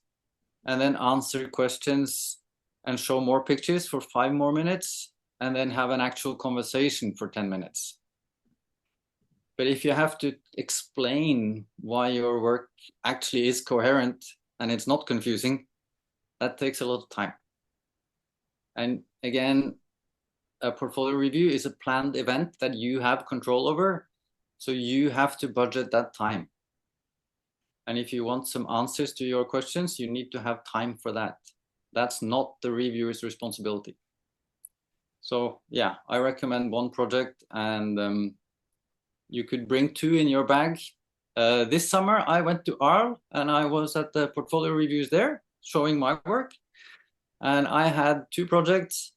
and then answer questions and show more pictures for 5 more minutes and then have an actual conversation for 10 minutes. But if you have to explain why your work actually is coherent and it's not confusing, that takes a lot of time. And again, a portfolio review is a planned event that you have control over. So you have to budget that time. And if you want some answers to your questions, you need to have time for that. That's not the reviewer's responsibility. So yeah, I recommend 1 project, and you could bring 2 in your bag. This summer, I went to Arles and I was at the portfolio reviews there, showing my work. And I had 2 projects.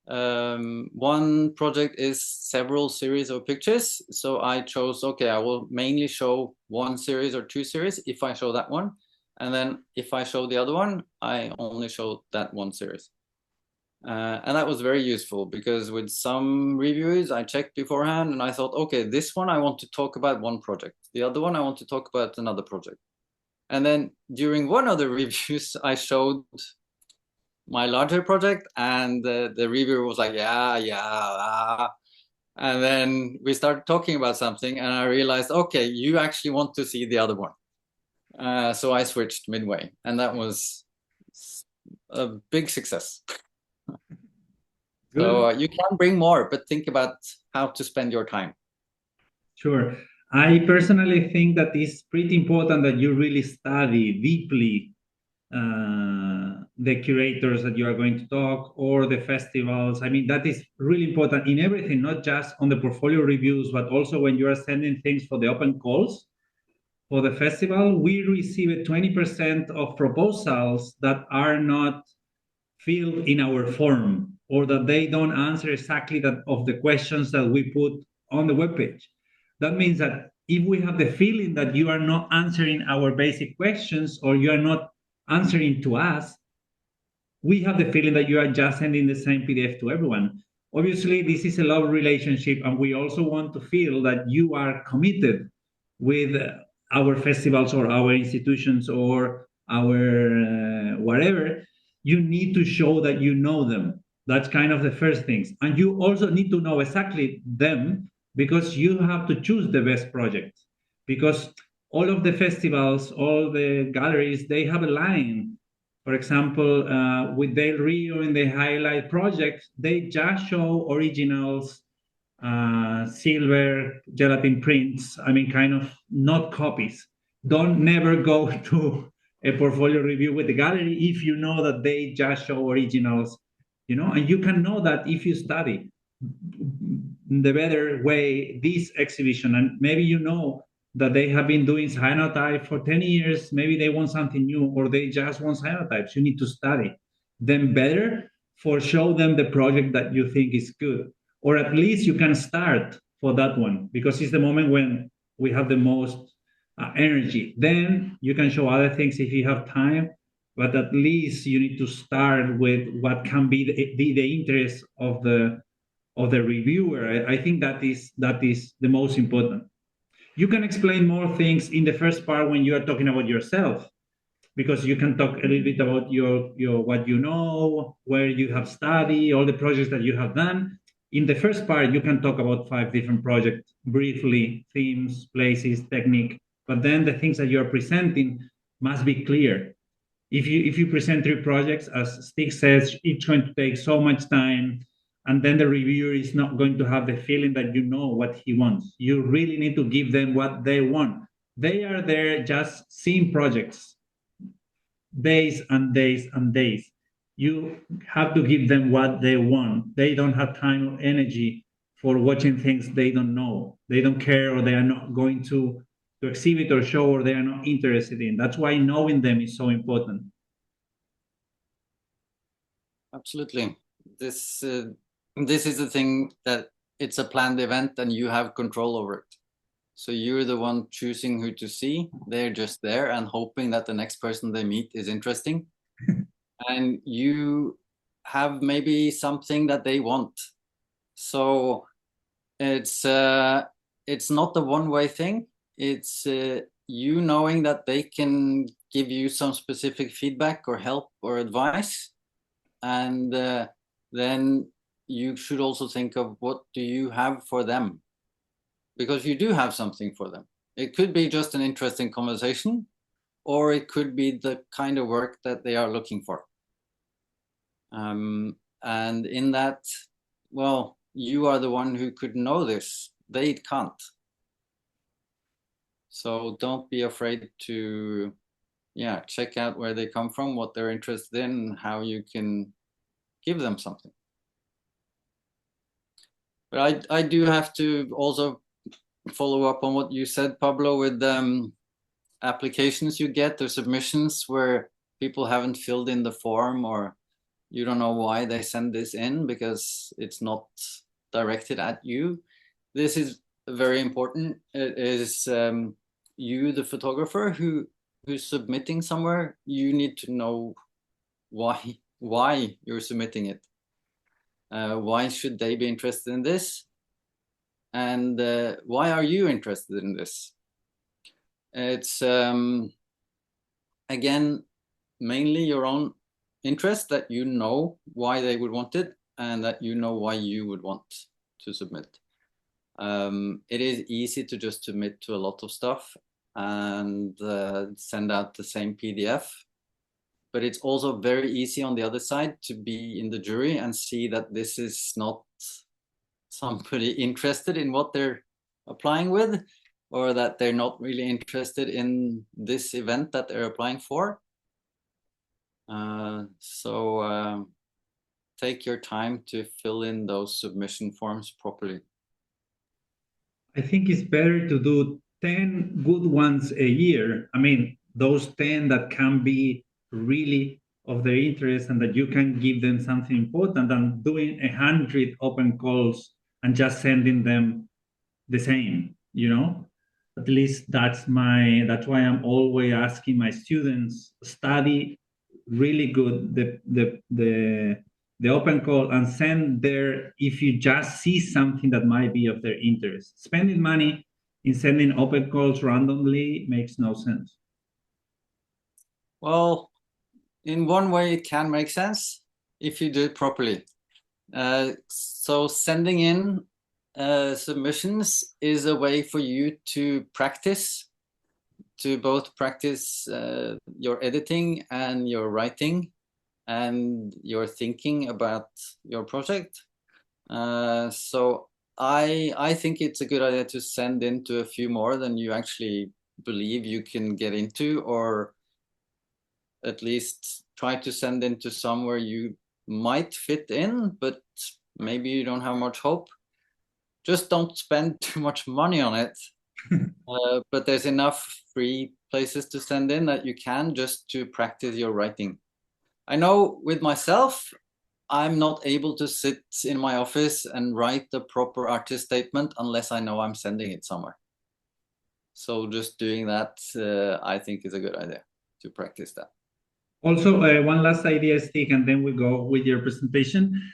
One project is several series of pictures. So I chose, okay, I will mainly show 1 series or 2 series if I show that one. And then if I show the other one, I only show that 1 series. And that was very useful because with some reviewers, I checked beforehand and I thought, okay, this one I want to talk about 1 project. The other one I want to talk about another project. And then during one of the reviews, I showed my larger project, and the reviewer was like, yeah. And then we started talking about something, and I realized, okay, you actually want to see the other one. So I switched midway, and that was a big success. So you can bring more, but think about how to spend your time. Sure. I personally think that it's pretty important that you really study deeply the curators that you are going to talk, or the festivals. I mean, that is really important in everything, not just on the portfolio reviews, but also when you are sending things for the open calls for the festival. We receive 20% of proposals that are not filled in our form, or that they don't answer exactly that of the questions that we put on the webpage. That means that if we have the feeling that you are not answering our basic questions, or you are not answering to us, we have the feeling that you are just sending the same PDF to everyone. Obviously, this is a love relationship, and we also want to feel that you are committed with our festivals or our institutions or our whatever. You need to show that you know them. That's kind of the first things. And you also need to know exactly them, because you have to choose the best projects. Because all of the festivals, all the galleries, they have a line. For example, with Del Rio in the highlight project, they just show originals, silver gelatin prints. I mean, kind of not copies. Don't never go to a portfolio review with the gallery if you know that they just show originals, and you can know that if you study the better way this exhibition, and maybe that they have been doing cyanotype for 10 years, maybe they want something new, or they just want cyanotypes. You need to study them better for show them the project that you think is good, or at least you can start for that one, because it's the moment when we have the most energy. Then you can show other things if you have time, but at least you need to start with what can be the interest of the reviewer. I think that is the most important. You can explain more things in the first part when you are talking about yourself, because you can talk a little bit about your what you know, where you have studied, all the projects that you have done. In the first part, you can talk about 5 different projects briefly, themes, places, technique, but then the things that you are presenting must be clear. If you present 3 projects, as Stig says, it's going to take so much time, and then the reviewer is not going to have the feeling that you know what he wants. You really need to give them what they want. They are there just seeing projects, days and days and days. You have to give them what they want. They don't have time or energy for watching things they don't know. They don't care, or they are not going to exhibit or show, or they are not interested in. That's why knowing them is so important. Absolutely. This is the thing, that it's a planned event and you have control over it. So you're the one choosing who to see. They're just there and hoping that the next person they meet is interesting. and you have maybe something that they want. So it's not a one-way thing. It's you knowing that they can give you some specific feedback or help or advice, and then you should also think of what do you have for them, because you do have something for them. It could be just an interesting conversation, or it could be the kind of work that they are looking for. And in that, well, you are the one who could know this. They can't. So don't be afraid to, check out where they come from, what they're interested in, how you can give them something. But I do have to also follow up on what you said, Pablo, with applications you get or submissions where people haven't filled in the form, or you don't know why they send this in because it's not directed at you. This is very important. It is you, the photographer, who's submitting somewhere. You need to know why you're submitting it. Why should they be interested in this? And why are you interested in this? It's, again, mainly your own interest, that you know why they would want it and that you know why you would want to submit. It is easy to just submit to a lot of stuff and send out the same PDF. But it's also very easy on the other side to be in the jury and see that this is not somebody interested in what they're applying with, or that they're not really interested in this event that they're applying for. So take your time to fill in those submission forms properly. I think it's better to do 10 good ones a year. I mean, those 10 that can be really of their interest and that you can give them something important, than doing 100 open calls and just sending them the same, At least that's why I'm always asking my students, study really good the open call and send there if you just see something that might be of their interest. Spending money in sending open calls randomly makes no sense. Well, in one way it can make sense if you do it properly. So sending in submissions is a way for you to both practice your editing and your writing and your thinking about your project. So I think it's a good idea to send into a few more than you actually believe you can get into, or at least try to send into some where you might fit in, but maybe you don't have much hope. Just don't spend too much money on it. But there's enough free places to send in that you can, just to practice your writing. I know with myself, I'm not able to sit in my office and write the proper artist statement unless I know I'm sending it somewhere. So just doing that, I think, is a good idea to practice that. Also, one last idea, Stig, and then we go with your presentation.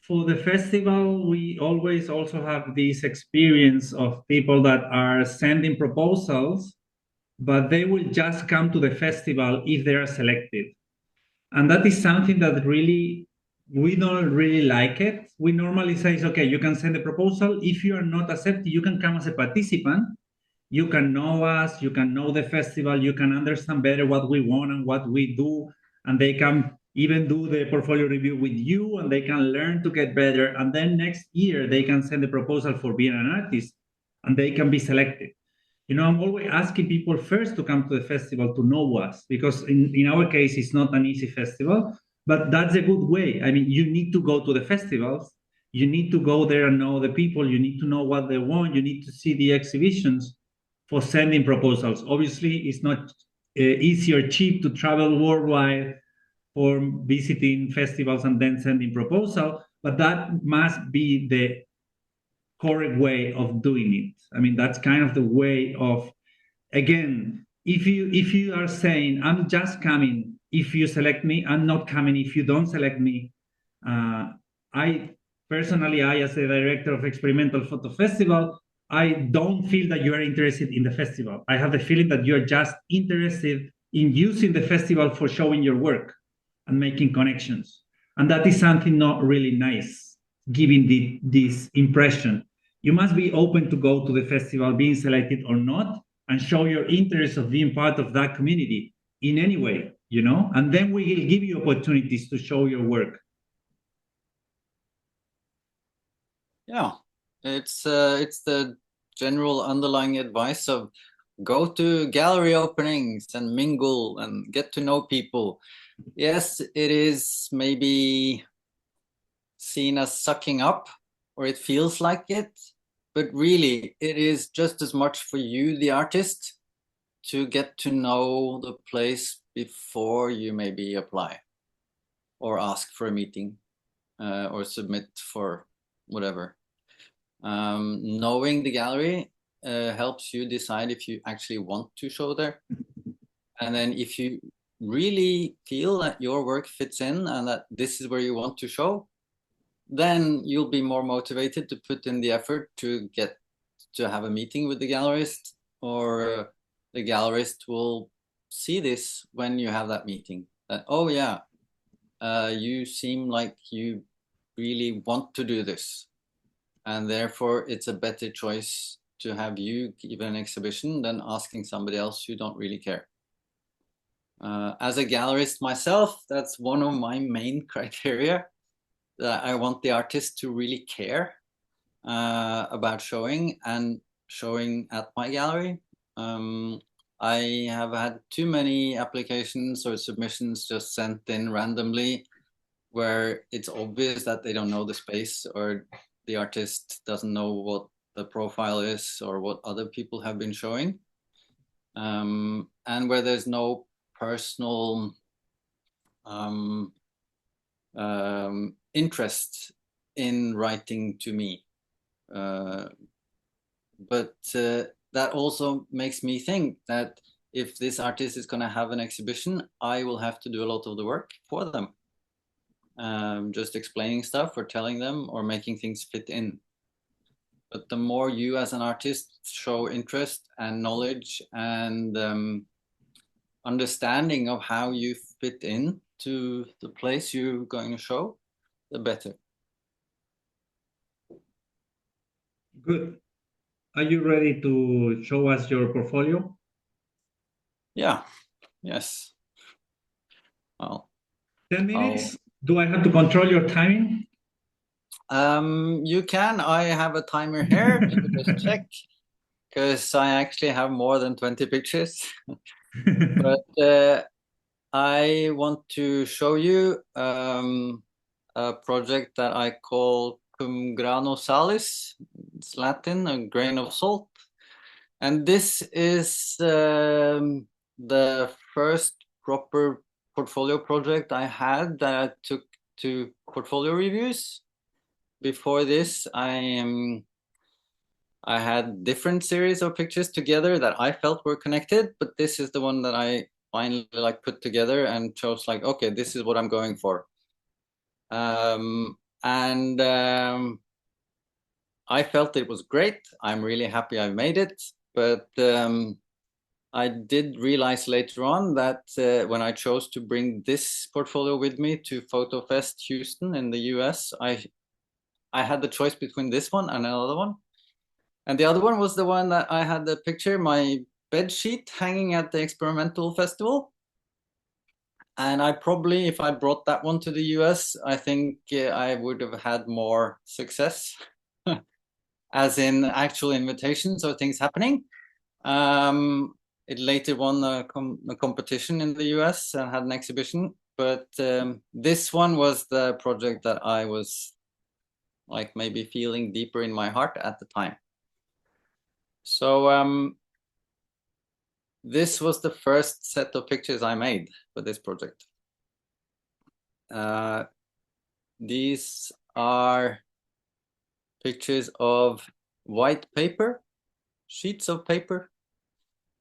For the festival, we always also have this experience of people that are sending proposals, but they will just come to the festival if they are selected. And that is something that really, we don't really like it. We normally say, okay, you can send a proposal. If you are not accepted, you can come as a participant. You can know us, you can know the festival, you can understand better what we want and what we do. And they can even do the portfolio review with you, and they can learn to get better. And then next year, they can send a proposal for being an artist and they can be selected. I'm always asking people first to come to the festival to know us, because in our case, it's not an easy festival, but that's a good way. I mean, you need to go to the festivals. You need to go there and know the people. You need to know what they want. You need to see the exhibitions for sending proposals. Obviously, it's not easy or cheap to travel worldwide for visiting festivals and then sending proposal, but that must be the correct way of doing it. I mean, that's kind of the way of, again, if you are saying I'm just coming if you select me, I'm not coming if you don't select me. I personally, I as a director of experimental photo festival, I don't feel that you are interested in the festival. I have the feeling that you're just interested in using the festival for showing your work and making connections. And that is something not really nice, giving this impression. You must be open to go to the festival, being selected or not, and show your interest of being part of that community in any way, you know? And then we will give you opportunities to show your work. Yeah, it's the general underlying advice of go to gallery openings and mingle and get to know people. Yes, it is maybe seen as sucking up, or it feels like it, but really it is just as much for you, the artist, to get to know the place before you maybe apply or ask for a meeting or submit for whatever. Knowing the gallery helps you decide if you actually want to show there. And then if you really feel that your work fits in and that this is where you want to show, then you'll be more motivated to put in the effort to get to have a meeting with the gallerist, or the gallerist will see this when you have that meeting, that, oh yeah, you seem like you really want to do this, and therefore it's a better choice to have you give an exhibition than asking somebody else who don't really care. As a gallerist myself, that's one of my main criteria, that I want the artist to really care about showing and showing at my gallery. I have had too many applications or submissions just sent in randomly where it's obvious that they don't know the space, or the artist doesn't know what the profile is or what other people have been showing, and where there's no personal interest in writing to me. But that also makes me think that if this artist is going to have an exhibition, I will have to do a lot of the work for them. Just explaining stuff or telling them or making things fit in. But the more you as an artist show interest and knowledge and understanding of how you fit in to the place you're going to show, the better. Good. Are you ready to show us your portfolio? Yeah, yes. Well, 10 minutes? Do I have to control your timing? You can. I have a timer here. Let me just check, because I actually have more than 20 pictures. But I want to show you a project that I call Cum grano salis. It's Latin, a grain of salt. And this is the first proper portfolio project I had that I took to portfolio reviews. Before this, I had different series of pictures together that I felt were connected, but this is the one that I finally put together and chose okay, this is what I'm going for. I felt it was great. I'm really happy I made it, but I did realize later on that when I chose to bring this portfolio with me to PhotoFest Houston in the US, I had the choice between this one and another one. And the other one was the one that I had the picture, my bed sheet hanging at the experimental festival. And I probably, if I brought that one to the US, I think I would have had more success, as in actual invitations or things happening. It later won a competition in the US and had an exhibition. But this one was the project that I was maybe feeling deeper in my heart at the time. So this was the first set of pictures I made for this project. These are pictures of white paper, sheets of paper,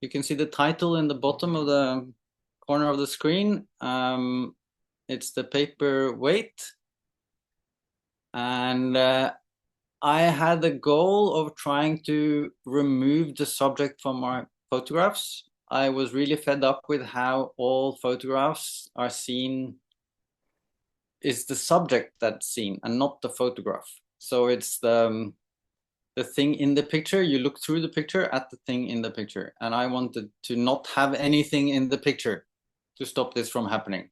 you can see the title in the bottom of the corner of the screen. It's the paper weight. And I had the goal of trying to remove the subject from my photographs. I was really fed up with how all photographs are seen. Is the subject that's seen and not the photograph. So it's the thing in the picture. You look through the picture at the thing in the picture. And I wanted to not have anything in the picture to stop this from happening.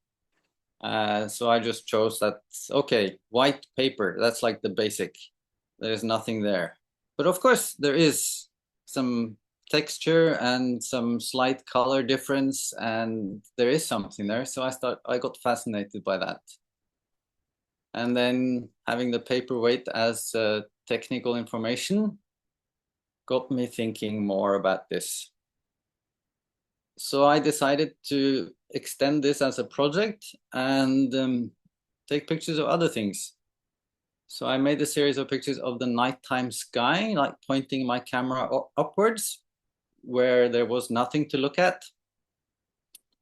So I just chose that, okay, white paper, that's like the basic. There's nothing there. But of course, there is some texture and some slight color difference, and there is something there. So I got fascinated by that. And then having the paperweight as technical information got me thinking more about this. So I decided to extend this as a project and take pictures of other things. So I made a series of pictures of the nighttime sky, like pointing my camera upwards, where there was nothing to look at,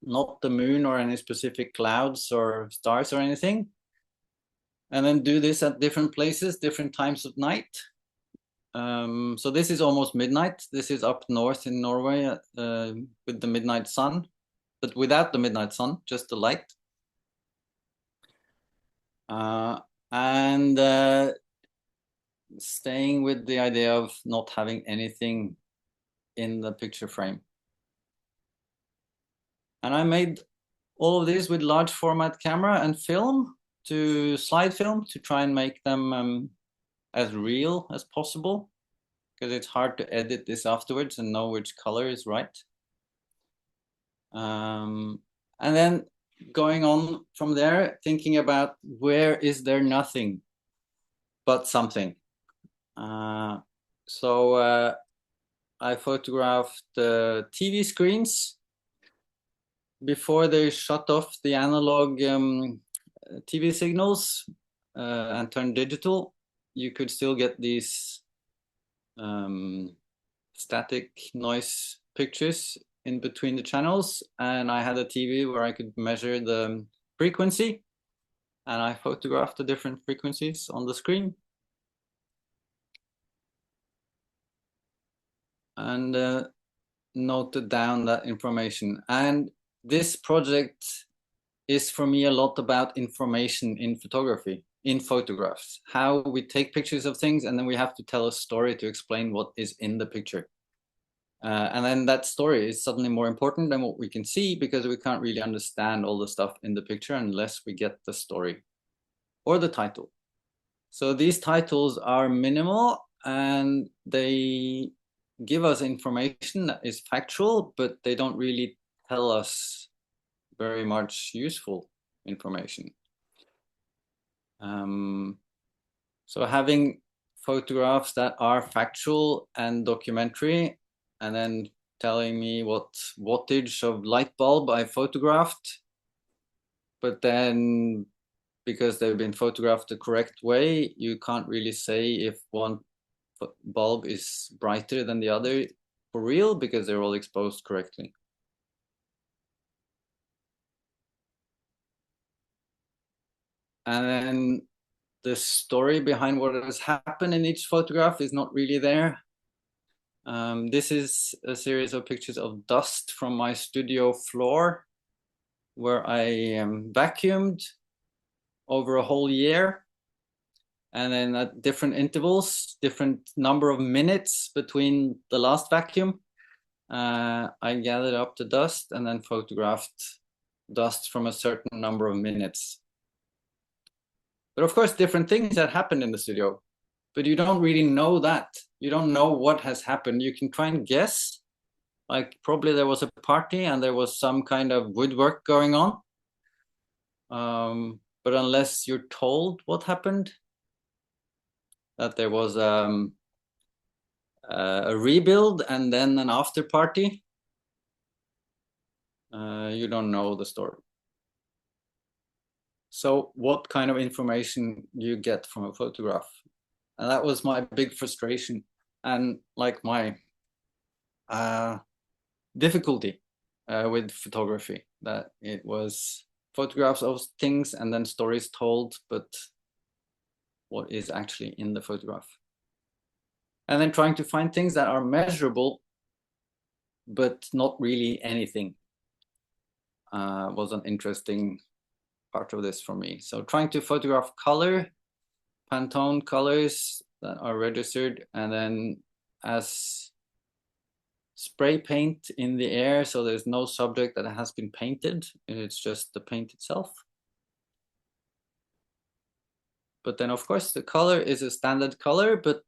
not the moon or any specific clouds or stars or anything. And then do this at different places, different times of night. So this is almost midnight. This is up north in Norway with the midnight sun, but without the midnight sun, just the light. And staying with the idea of not having anything in the picture frame. And I made all of this with large format camera and film, to slide film, to try and make them as real as possible, because it's hard to edit this afterwards and know which color is right. And then going on from there, thinking about where is there nothing but something. So I photographed the TV screens before they shut off the analog TV signals and turned digital. You could still get these static noise pictures in between the channels, and I had a TV where I could measure the frequency, and I photographed the different frequencies on the screen. And noted down that information. And this project is for me a lot about information in photography, in photographs, how we take pictures of things and then we have to tell a story to explain what is in the picture. And then that story is suddenly more important than what we can see, because we can't really understand all the stuff in the picture unless we get the story or the title. So these titles are minimal and they give us information that is factual, but they don't really tell us very much useful information. So having photographs that are factual and documentary, and then telling me what wattage of light bulb I photographed, but then because they've been photographed the correct way, you can't really say if one bulb is brighter than the other for real, because they're all exposed correctly. And then the story behind what has happened in each photograph is not really there. This is a series of pictures of dust from my studio floor, where I vacuumed over a whole year. And then at different intervals, different number of minutes between the last vacuum, I gathered up the dust and then photographed dust from a certain number of minutes. But of course, different things that happened in the studio, but you don't really know that. You don't know what has happened. You can try and guess, like probably there was a party and there was some kind of woodwork going on. But unless you're told what happened, that there was a rebuild and then an after party, you don't know the story. So what kind of information you get from a photograph? And that was my big frustration. And like my difficulty with photography, that it was photographs of things and then stories told, but what is actually in the photograph? And then trying to find things that are measurable, but not really anything, was an interesting part of this for me. So trying to photograph color, Pantone colors that are registered, and then as spray paint in the air, so there's no subject that has been painted, it's just the paint itself. But then of course the color is a standard color, but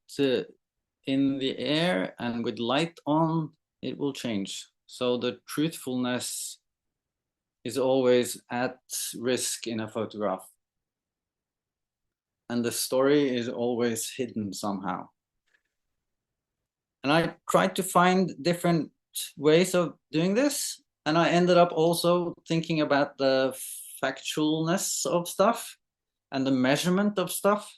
in the air and with light on, it will change. So the truthfulness is always at risk in a photograph. And the story is always hidden somehow. And I tried to find different ways of doing this. And I ended up also thinking about the factualness of stuff and the measurement of stuff.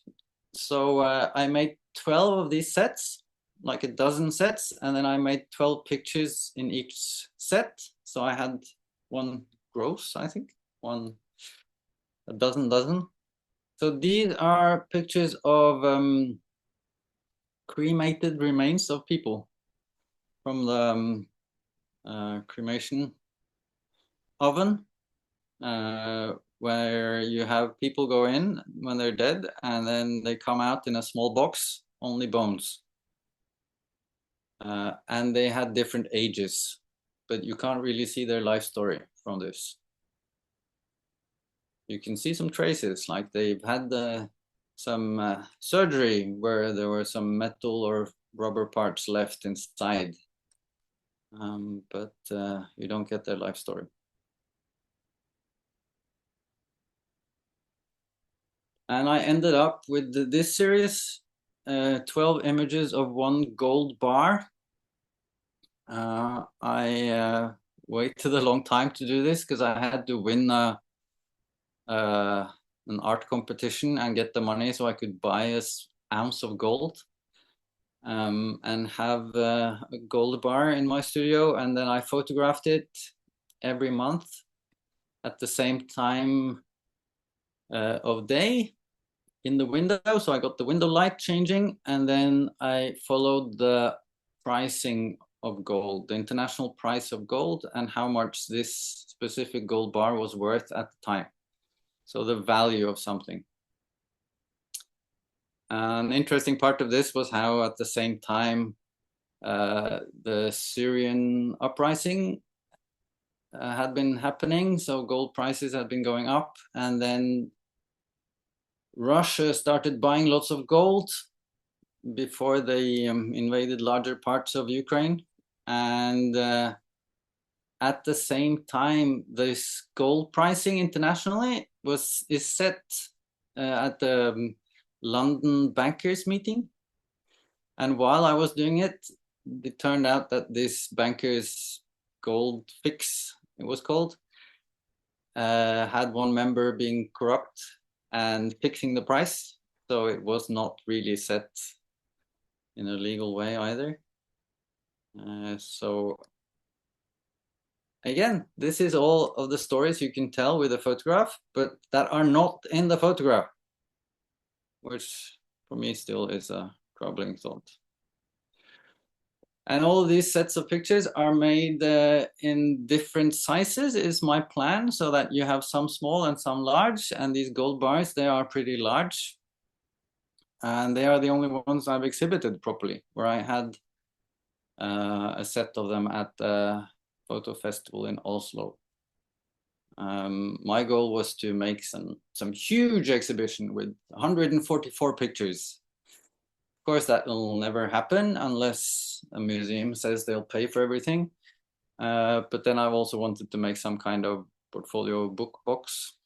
So I made 12 of these sets, like a dozen sets, and then I made 12 pictures in each set. So I had one gross, I think, a dozen. So these are pictures of cremated remains of people from the cremation oven, where you have people go in when they're dead, and then they come out in a small box, only bones. And they had different ages, but you can't really see their life story from this. You can see some traces, like they've had some surgery where there were some metal or rubber parts left inside, but you don't get their life story. And I ended up with this series, 12 images of one gold bar. I waited a long time to do this because I had to win an art competition and get the money so I could buy an ounce of gold and have a gold bar in my studio. And then I photographed it every month at the same time of day in the window. So I got the window light changing, and then I followed the pricing of gold, the international price of gold, and how much this specific gold bar was worth at the time. So the value of something. An interesting part of this was how at the same time the Syrian uprising had been happening. So gold prices had been going up, and then Russia started buying lots of gold before they invaded larger parts of Ukraine. And at the same time, this gold pricing internationally is set at the London bankers meeting. And while I was doing it, it turned out that this bankers gold fix, it was called, had one member being corrupt and fixing the price. So it was not really set in a legal way either. So again, this is all of the stories you can tell with a photograph, but that are not in the photograph, which for me still is a troubling thought. And all of these sets of pictures are made in different sizes is my plan, so that you have some small and some large. And these gold bars, they are pretty large. And they are the only ones I've exhibited properly, where I had a set of them at the photo festival in Oslo. My goal was to make some huge exhibition with 144 pictures. Of course, that will never happen unless a museum says they'll pay for everything. But then I've also wanted to make some kind of portfolio book box.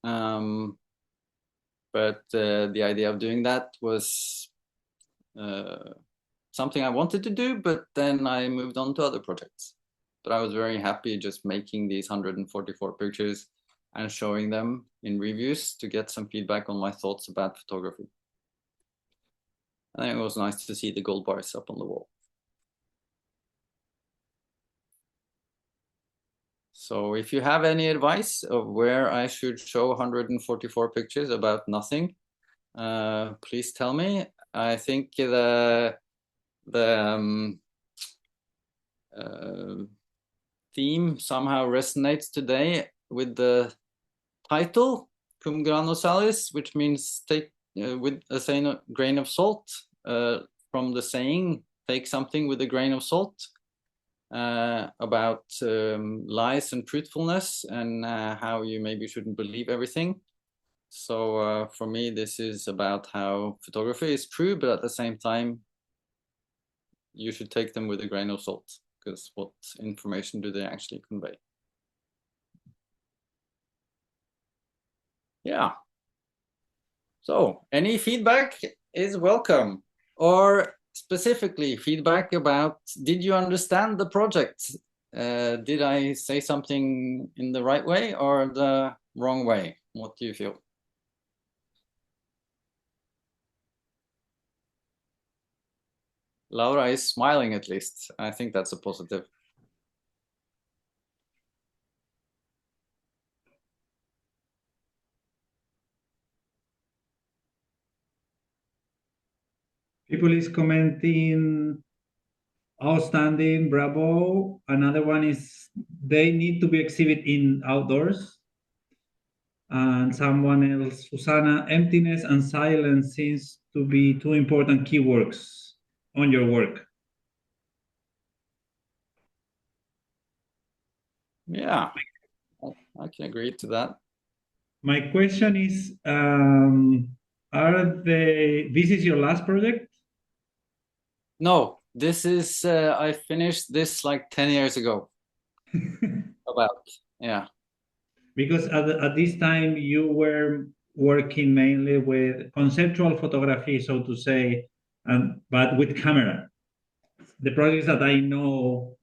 But the idea of doing that was something I wanted to do, but then I moved on to other projects. But I was very happy just making these 144 pictures and showing them in reviews to get some feedback on my thoughts about photography. I think it was nice to see the gold bars up on the wall. So if you have any advice of where I should show 144 pictures about nothing, please tell me. I think the theme somehow resonates today with the title, cum grano salis, which means take with a grain of salt, from the saying, take something with a grain of salt, about lies and truthfulness, and how you maybe shouldn't believe everything. So for me, this is about how photography is true, but at the same time, you should take them with a grain of salt, because what information do they actually convey? Yeah. So any feedback is welcome, or specifically feedback about, did you understand the project? Did I say something in the right way or the wrong way? What do you feel? Laura is smiling, at least. I think that's a positive. People is commenting, outstanding, bravo. Another one is they need to be exhibited in outdoors. And someone else, Susanna, emptiness and silence seems to be two important keywords on your work. Yeah, I can agree to that. My question is, this is your last project? No, this is, I finished this like 10 years ago. Yeah. Because at this time you were working mainly with conceptual photography, so to say, but with camera. The projects that I know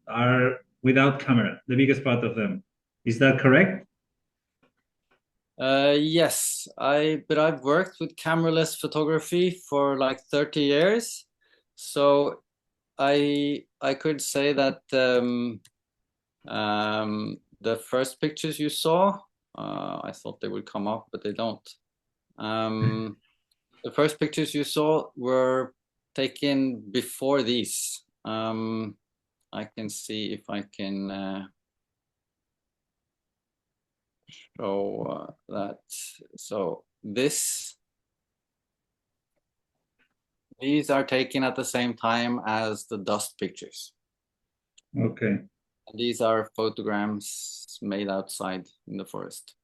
are without camera, the biggest part of them. Is that correct? Yes, but I've worked with cameraless photography for like 30 years. So I could say that the first pictures you saw, I thought they would come up, but they don't. The first pictures you saw were taken before these. I can see if I can show that. So these are taken at the same time as the dust pictures. Okay. These are photograms made outside in the forest.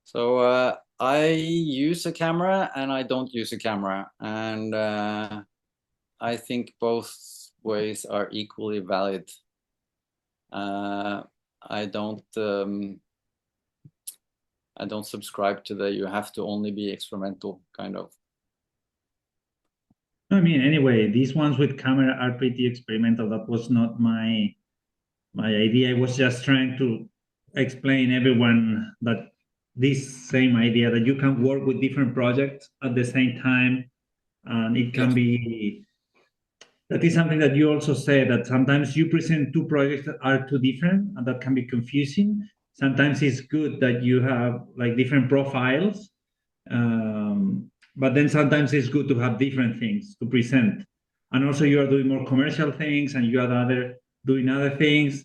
So I use a camera and I don't use a camera, and I think both ways are equally valid. I don't subscribe to the you have to only be experimental kind of. I mean, anyway, these ones with camera are pretty experimental. That was not my idea. I was just trying to explain everyone that this same idea that you can work with different projects at the same time, and it can be. That is something that you also said, that sometimes you present two projects that are too different, and that can be confusing. Sometimes it's good that you have like different profiles, but then sometimes it's good to have different things to present. And also you are doing more commercial things and you are doing other things.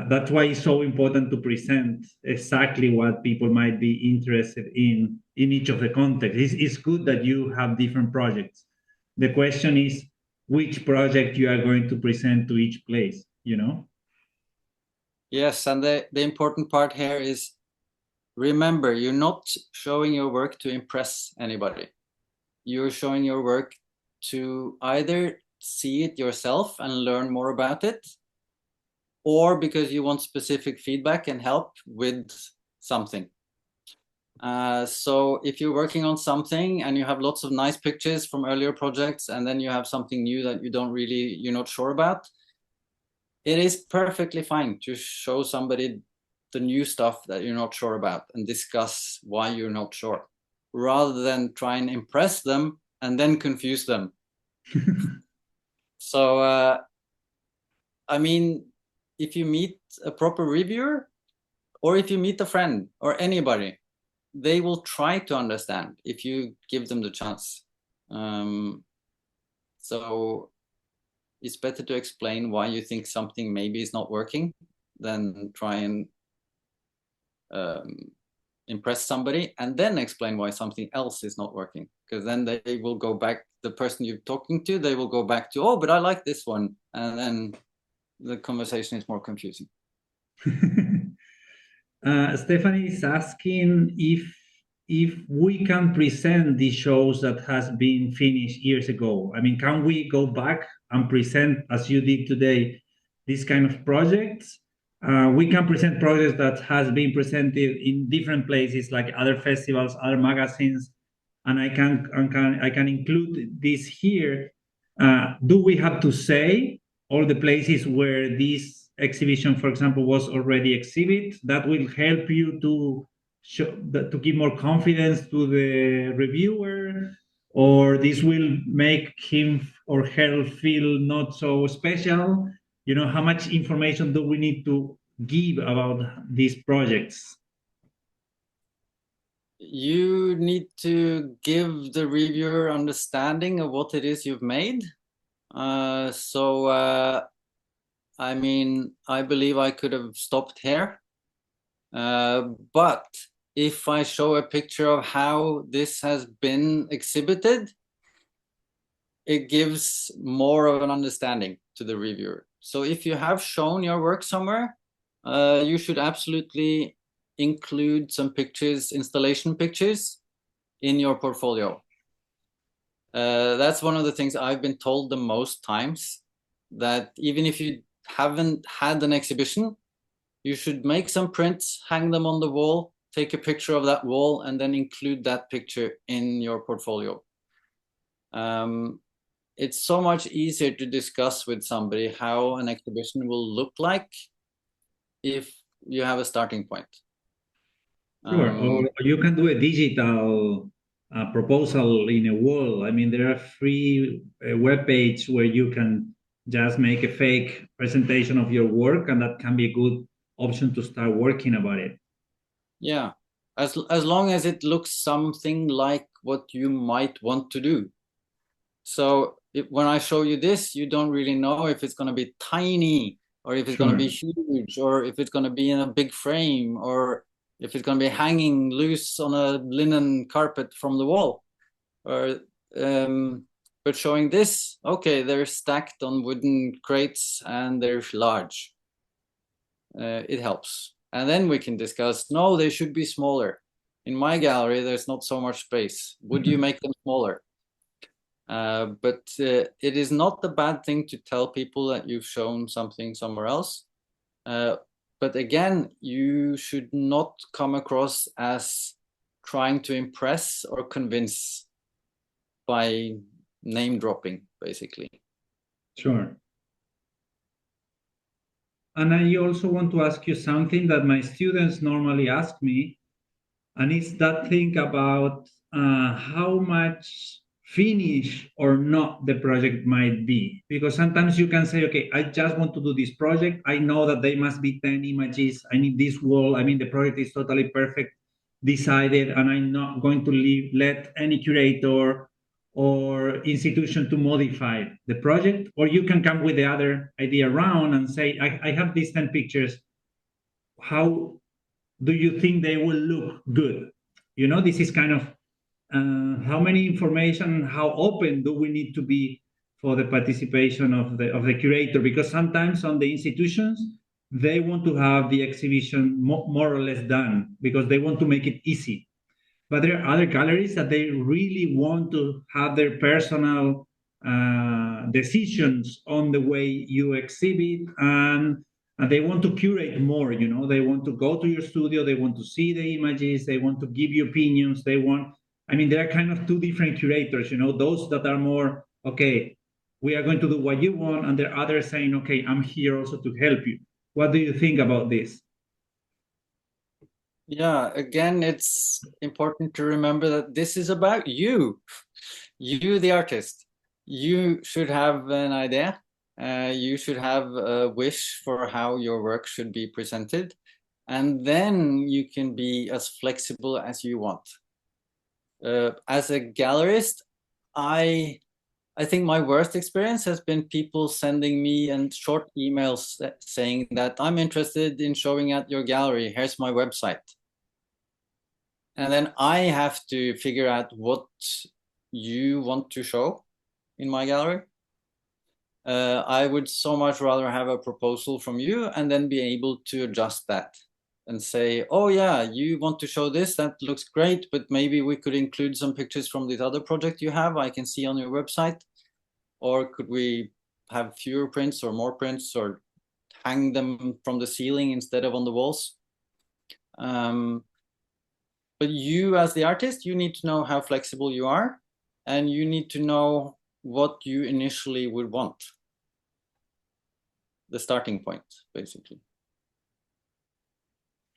That's why it's so important to present exactly what people might be interested in each of the contexts. It's good that you have different projects. The question is which project you are going to present to each place, you know? Yes, and the important part here is, remember, you're not showing your work to impress anybody. You're showing your work to either see it yourself and learn more about it, or because you want specific feedback and help with something. So if you're working on something and you have lots of nice pictures from earlier projects, and then you have something new that you're not sure about, it is perfectly fine to show somebody the new stuff that you're not sure about and discuss why you're not sure, rather than try and impress them and then confuse them. So I mean, if you meet a proper reviewer, or if you meet a friend or anybody, they will try to understand if you give them the chance. So it's better to explain why you think something maybe is not working than try and impress somebody and then explain why something else is not working, because then they will go back, the person you're talking to, they will go back to, oh, but I like this one, and then the conversation is more confusing. Stephanie is asking if we can present these shows that has been finished years ago. I mean, can we go back and present, as you did today, this kind of projects? We can present projects that has been presented in different places, like other festivals, other magazines, and I can include this here. Do we have to say all the places where this exhibition, for example, was already exhibited? That will help you to show to give more confidence to the reviewer, or this will make him or her feel not so special? You know, how much information do we need to give about these projects? You need to give the reviewer understanding of what it is you've made. I mean, I believe I could have stopped here. But if I show a picture of how this has been exhibited, it gives more of an understanding to the reviewer. So if you have shown your work somewhere, you should absolutely include some pictures, installation pictures, in your portfolio. That's one of the things I've been told the most times, that even if you haven't had an exhibition, you should make some prints, hang them on the wall, take a picture of that wall, and then include that picture in your portfolio. It's so much easier to discuss with somebody how an exhibition will look like if you have a starting point. Sure, or you can do a digital proposal in a wall. I mean, there are free web page where you can just make a fake presentation of your work, and that can be a good option to start working about it. Yeah, as long as it looks something like what you might want to do. So when I show you this, you don't really know if it's going to be tiny, or if it's going to be huge, or if it's going to be in a big frame, or if it's going to be hanging loose on a linen carpet from the wall. Or but showing this, okay, they're stacked on wooden crates and they're large. It helps. And then we can discuss, no, they should be smaller. In my gallery, there's not so much space. Would you make them smaller? But it is not a bad thing to tell people that you've shown something somewhere else. But again, you should not come across as trying to impress or convince by name dropping, basically. Sure. And I also want to ask you something that my students normally ask me, and it's that thing about how much finish or not the project might be. Because sometimes you can say, okay, I just want to do this project. I know that they must be 10 images. I need this wall. I mean, the project is totally perfect, decided, and I'm not going to let any curator or institution to modify the project. Or you can come with the other idea around and say, I have these 10 pictures. How do you think they will look good? You know, this is kind of how many information, how open do we need to be for the participation of the curator? Because sometimes on the institutions, they want to have the exhibition more or less done because they want to make it easy. But there are other galleries that they really want to have their personal decisions on the way you exhibit, and they want to curate more. You know, they want to go to your studio, they want to see the images, they want to give you opinions, they want, I mean, there are kind of two different curators, you know, those that are more, okay, we are going to do what you want, and there are others saying, okay, I'm here also to help you. What do you think about this? Yeah, again, it's important to remember that this is about you, the artist. You should have an idea, You should have a wish for how your work should be presented, and then you can be as flexible as you want. As a gallerist, I think my worst experience has been people sending me short emails saying that I'm interested in showing at your gallery. Here's my website. And then I have to figure out what you want to show in my gallery. I would so much rather have a proposal from you and then be able to adjust that and say, oh yeah, you want to show this, that looks great, but maybe we could include some pictures from this other project you have, I can see on your website. Or could we have fewer prints or more prints, or hang them from the ceiling instead of on the walls? But you as the artist, you need to know how flexible you are, and you need to know what you initially would want. The starting point, basically.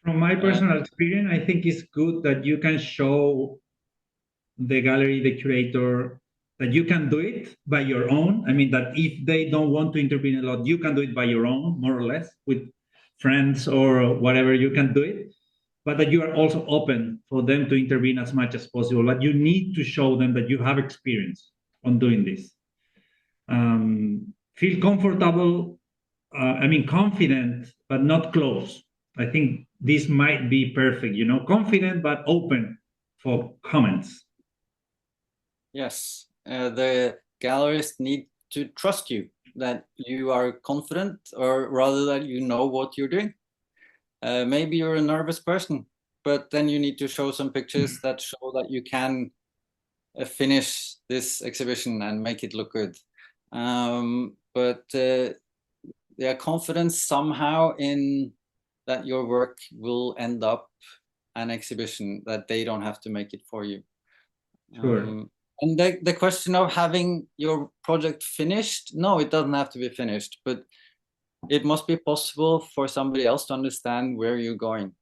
From my personal experience, I think it's good that you can show the gallery, the curator, that you can do it by your own. I mean, that if they don't want to intervene a lot, you can do it by your own, more or less, with friends or whatever, you can do it. But that you are also open for them to intervene as much as possible. But you need to show them that you have experience on doing this. Feel comfortable, confident, but not close. I think this might be perfect, confident, but open for comments. Yes, the gallerists need to trust you, that you are confident, or rather that you know what you're doing. Maybe you're a nervous person, but then you need to show some pictures that show that you can finish this exhibition and make it look good. Their confidence somehow in that your work will end up an exhibition, that they don't have to make it for you. Sure. And the question of having your project finished, no, it doesn't have to be finished, but it must be possible for somebody else to understand where you're going.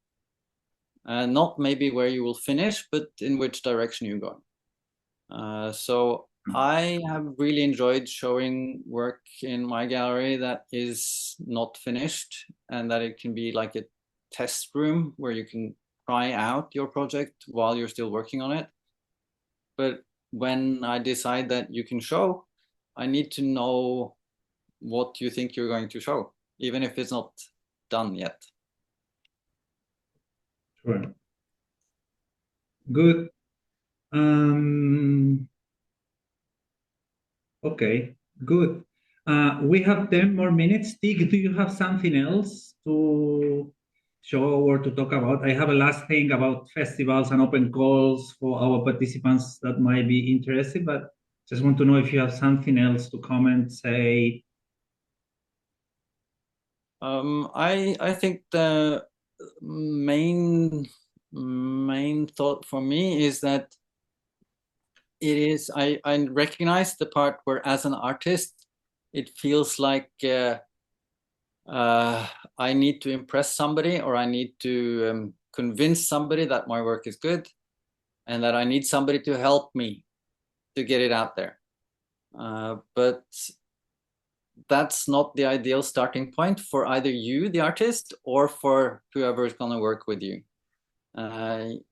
Not maybe where you will finish, but in which direction you're going. So I have really enjoyed showing work in my gallery that is not finished, and that it can be like a test room where you can try out your project while you're still working on it. But when I decide that you can show, I need to know what you think you're going to show, even if it's not done yet. Sure. Good. Okay, good. We have 10 more minutes. Stig, do you have something else to show or to talk about? I have a last thing about festivals and open calls for our participants that might be interested, but just want to know if you have something else to comment, say. I think the main thought for me is that I recognize the part where, as an artist, it feels like I need to impress somebody, or I need to convince somebody that my work is good, and that I need somebody to help me to get it out there. But that's not the ideal starting point for either you, the artist, or for whoever is going to work with you.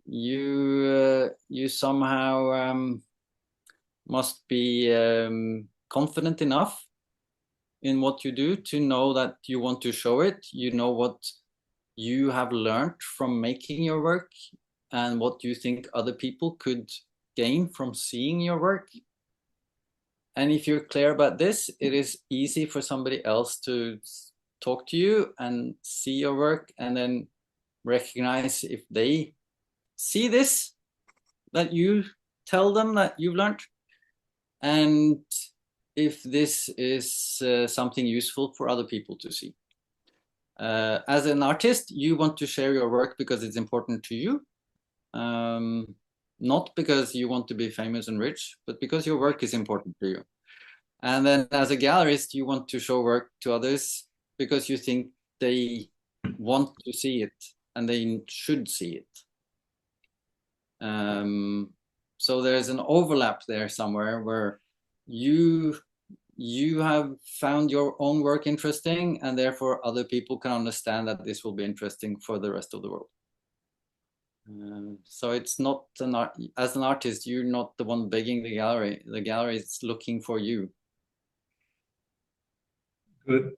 You somehow must be confident enough in what you do to know that you want to show it. You know what you have learned from making your work, and what you think other people could gain from seeing your work. And if you're clear about this, it is easy for somebody else to talk to you and see your work, and then recognize if they see this, that you tell them that you've learned, and if this is something useful for other people to see. As an artist, you want to share your work because it's important to you, not because you want to be famous and rich, but because your work is important to you. And then as a gallerist, you want to show work to others because you think they want to see it and they should see it. So there's an overlap there somewhere where you you have found your own work interesting, and therefore other people can understand that this will be interesting for the rest of the world. So it's not as an artist, you're not the one begging the gallery. The gallery is looking for you. Good.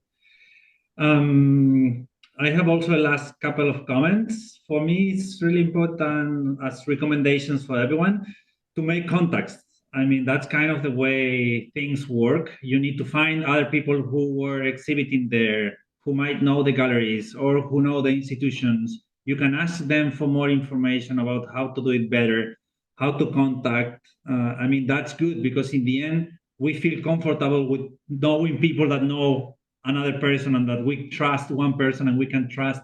I have also a last couple of comments. For me, it's really important as recommendations for everyone to make contacts. I mean, that's kind of the way things work. You need to find other people who were exhibiting there, who might know the galleries or who know the institutions. You can ask them for more information about how to do it better, how to contact. I mean, that's good because in the end, we feel comfortable with knowing people that know another person and that we trust one person and we can trust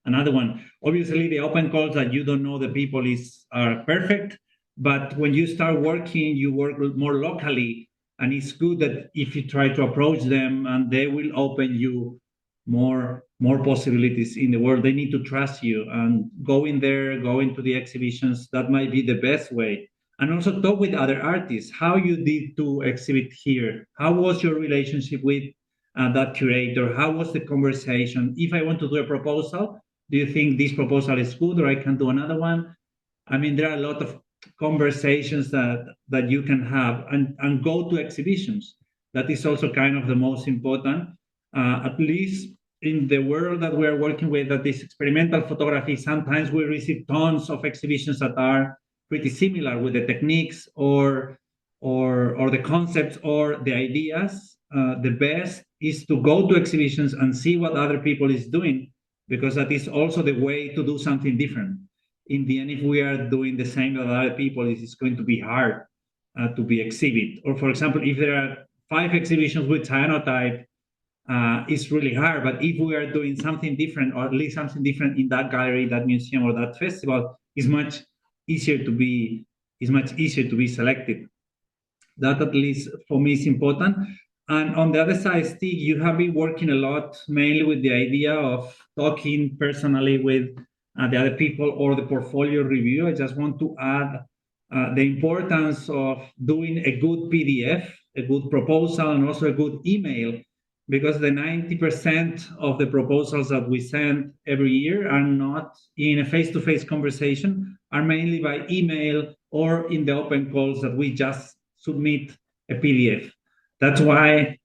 another one. Obviously, the open calls that you don't know the people are perfect, but when you start working, you work more locally, and it's good that if you try to approach them and they will open you more possibilities in the world. They need to trust you and go in there, go into the exhibitions. That might be the best way. And also talk with other artists, how you did to exhibit here. How was your relationship with that curator? How was the conversation? If I want to do a proposal, do you think this proposal is good or I can do another one? I mean, there are a lot of conversations that you can have and go to exhibitions. That is also kind of the most important, at least in the world that we are working with, that is experimental photography. Sometimes we receive tons of exhibitions that are pretty similar with the techniques or the concepts or the ideas. The best is to go to exhibitions and see what other people is doing, because that is also the way to do something different. In the end, if we are doing the same that other people, it's going to be hard to be exhibit. Or for example, if there are 5 exhibitions with cyanotype, it's really hard. But if we are doing something different, or at least something different in that gallery, that museum, or that festival, it's much easier to be selected. That at least for me is important. And on the other side, Stig, you have been working a lot, mainly with the idea of talking personally with the other people or the portfolio review. I just want to add the importance of doing a good PDF, a good proposal, and also a good email, because the 90% of the proposals that we send every year are not in a face-to-face conversation, are mainly by email or in the open calls that we just submit a PDF. That's why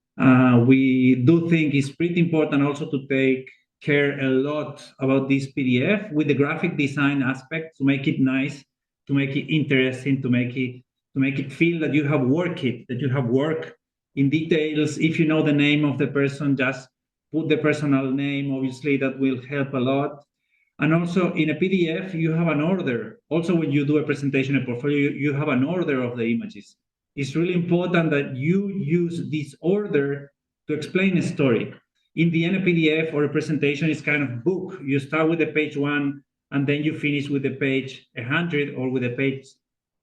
we do think it's pretty important also to take care a lot about this PDF with the graphic design aspect, to make it nice, to make it interesting, to make it feel that you have worked in details. If you know the name of the person, just put the personal name. Obviously, that will help a lot. And also in a PDF, you have an order. Also, when you do a presentation, a portfolio, you have an order of the images. It's really important that you use this order to explain a story. In the end, a PDF or a presentation is kind of book. You start with the page 1, and then you finish with the page 100 or with the page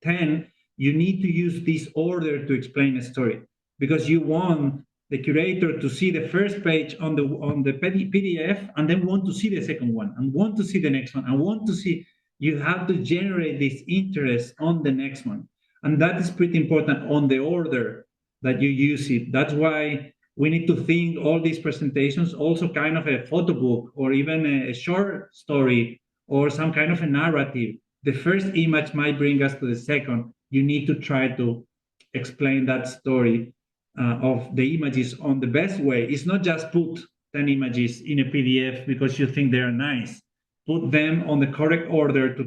10. You need to use this order to explain a story, because you want the curator to see the first page on the PDF and then want to see the second one and want to see the next one and want to see. You have to generate this interest on the next one. And that is pretty important on the order that you use it. That's why we need to think all these presentations also kind of a photo book or even a short story or some kind of a narrative. The first image might bring us to the second. You need to try to explain that story of the images on the best way. It's not just put 10 images in a PDF because you think they're nice. Put them on the correct order to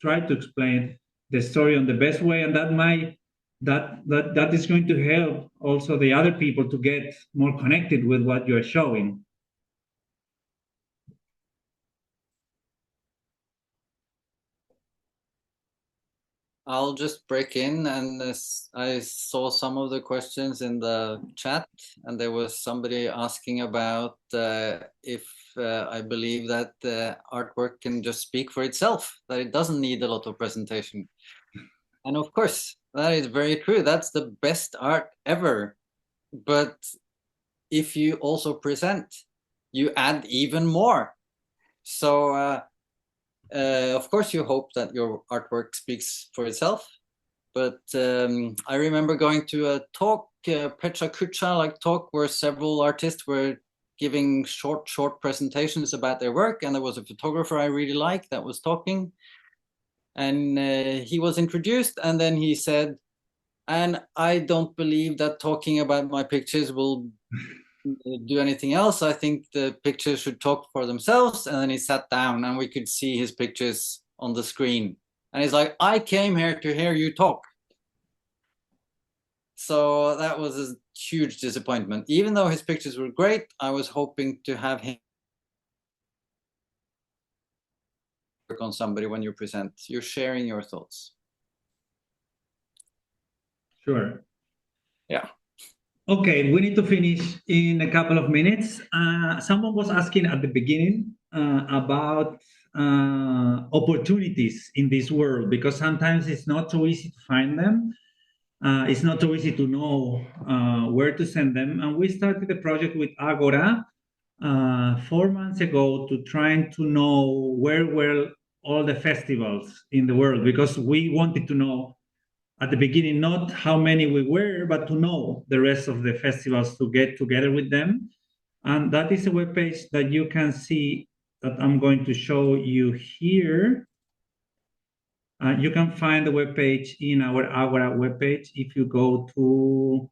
try to explain the story on the best way, and that is going to help also the other people to get more connected with what you're showing. I'll just break in, and I saw some of the questions in the chat, and there was somebody asking about if I believe that artwork can just speak for itself, that it doesn't need a lot of presentation. And of course, that is very true. That's the best art ever. But if you also present, you add even more. So of course, you hope that your artwork speaks for itself, but I remember going to a talk, Petra Kucha talk, where several artists were giving short presentations about their work, and there was a photographer I really liked that was talking, and he was introduced, and then he said, and I don't believe that talking about my pictures will do anything else. I think the pictures should talk for themselves. And then he sat down and we could see his pictures on the screen. And he's like, I came here to hear you talk. So that was a huge disappointment. Even though his pictures were great, I was hoping to have him work on somebody when you present. You're sharing your thoughts. Sure. Yeah. Okay, we need to finish in a couple of minutes. Someone was asking at the beginning about opportunities in this world, because sometimes it's not so easy to find them. It's not so easy to know where to send them. And we started the project with Agora 4 months ago to trying to know where were all the festivals in the world, because we wanted to know at the beginning, not how many we were, but to know the rest of the festivals, to get together with them. And that is a webpage that you can see that I'm going to show you here. You can find the webpage in our Agora webpage. If you go to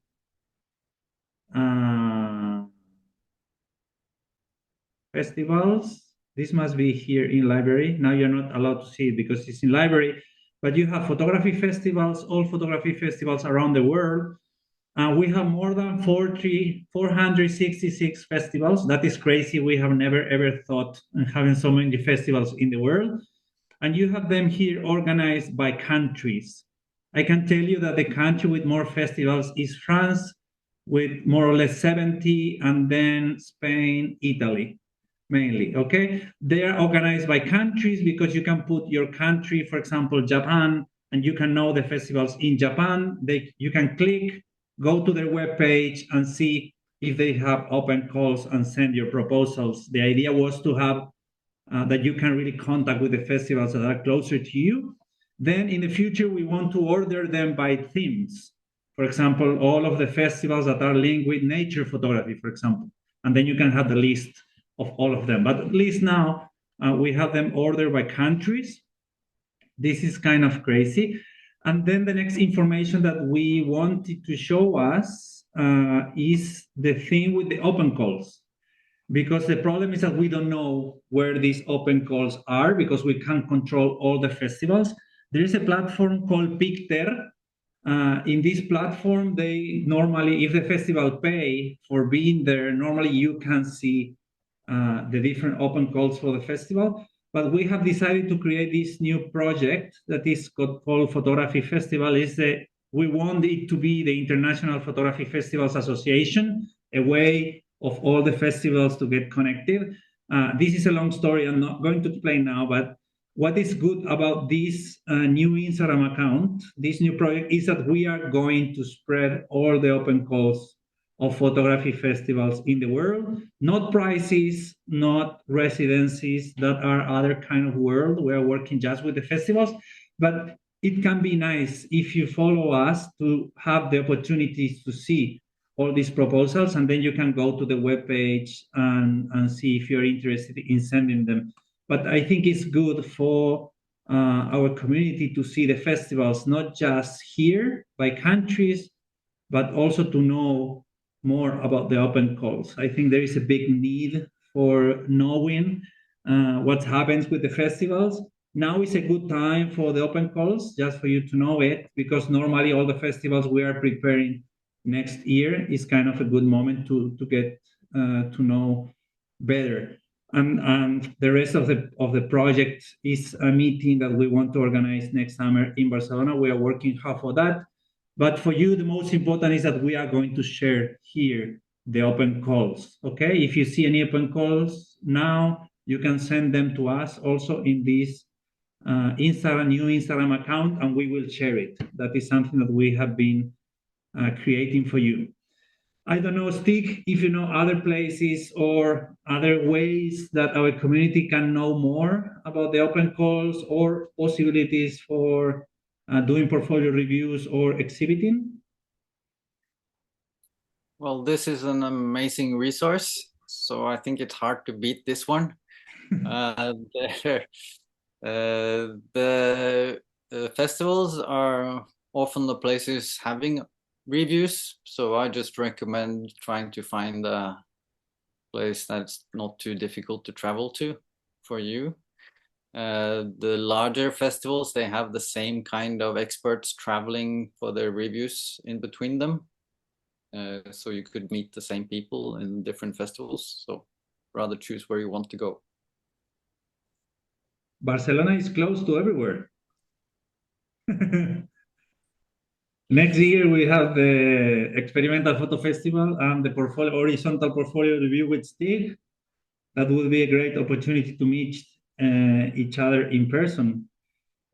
festivals, this must be here in library. Now you're not allowed to see it because it's in library. But you have photography festivals, all photography festivals around the world. We have more than 466 festivals. That is crazy. We have never, ever thought of having so many festivals in the world. And you have them here organized by countries. I can tell you that the country with more festivals is France, with more or less 70, and then Spain, Italy. Mainly, okay? They are organized by countries because you can put your country, for example, Japan, and you can know the festivals in Japan. You can click, go to their webpage and see if they have open calls and send your proposals. The idea was to have that you can really contact with the festivals that are closer to you. Then in the future, we want to order them by themes. For example, all of the festivals that are linked with nature photography, for example. And then you can have the list of all of them. But at least now we have them ordered by countries. This is kind of crazy. And then the next information that we wanted to show us is the thing with the open calls. Because the problem is that we don't know where these open calls are because we can't control all the festivals. There is a platform called Picter. In this platform, they normally, if the festival pay for being there, normally you can see the different open calls for the festival. But we have decided to create this new project that is called Photography Festival. We want it to be the International Photography Festivals Association, a way of all the festivals to get connected. This is a long story. I'm not going to explain now, but what is good about this new Instagram account, this new project, is that we are going to spread all the open calls of photography festivals in the world, not prices, not residencies that are other kind of world. We are working just with the festivals, but it can be nice if you follow us to have the opportunities to see all these proposals, and then you can go to the webpage and see if you're interested in sending them. But I think it's good for our community to see the festivals, not just here by countries, but also to know more about the open calls. I think there is a big need for knowing what happens with the festivals. Now is a good time for the open calls, just for you to know it, because normally all the festivals we are preparing next year is kind of a good moment to get to know better. And the rest of the project is a meeting that we want to organize next summer in Barcelona. We are working hard for that. But for you, the most important is that we are going to share here the open calls, okay? If you see any open calls now, you can send them to us also in this new Instagram account, and we will share it. That is something that we have been creating for you. I don't know, Stig, if you know other places or other ways that our community can know more about the open calls or possibilities for doing portfolio reviews or exhibiting? Well, this is an amazing resource, so I think it's hard to beat this one. The festivals are often the places having reviews, so I just recommend trying to find a place that's not too difficult to travel to for you. The larger festivals, they have the same kind of experts traveling for their reviews in between them. So you could meet the same people in different festivals. So rather choose where you want to go. Barcelona is close to everywhere. Next year we have the Experimental Photo Festival and the Horizontal Portfolio Review with Stig. That would be a great opportunity to meet each other in person.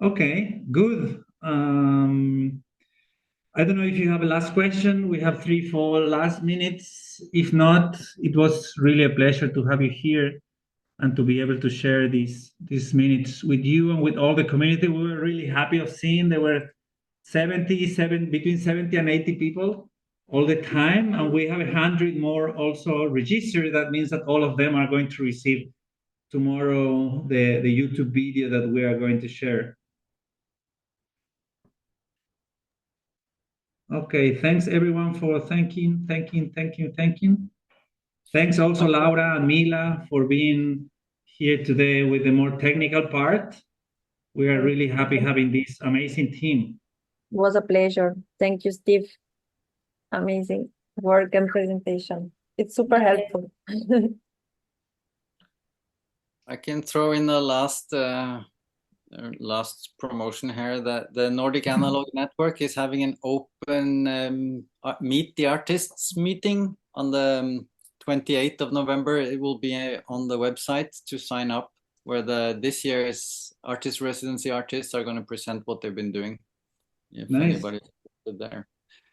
Okay, good. I don't know if you have a last question. We have 3-4 last minutes. If not, it was really a pleasure to have you here and to be able to share these minutes with you and with all the community. We were really happy of seeing there were between 70 and 80 people all the time, and we have 100 more also registered. That means that all of them are going to receive tomorrow the YouTube video that we are going to share. Okay, thanks everyone for thanking. Thanks also Laura and Mila for being here today with the more technical part. We are really happy having this amazing team. It was a pleasure. Thank you, Steve. Amazing work and presentation. It's super helpful. I can throw in the last promotion here that the Nordic Analog Network is having an open Meet the Artists meeting on the 28th of November. It will be on the website to sign up, where this year's artist residency artists are going to present what they've been doing. If anybody's interested there.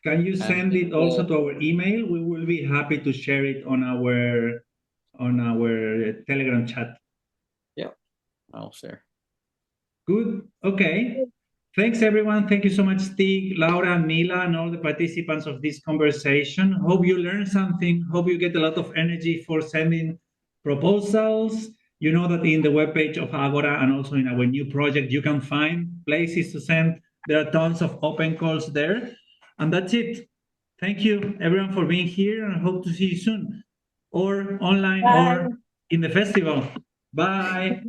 Can you send it also to our email? We will be happy to share it on our Telegram chat. Yeah, I'll share. Good. Okay. Thanks, everyone. Thank you so much, Stig, Laura, and Mila, and all the participants of this conversation. Hope you learned something. Hope you get a lot of energy for sending proposals. You know that in the webpage of Agora and also in our new project, you can find places to send. There are tons of open calls there. And that's it. Thank you, everyone, for being here, and hope to see you soon, or online or in the festival. Bye.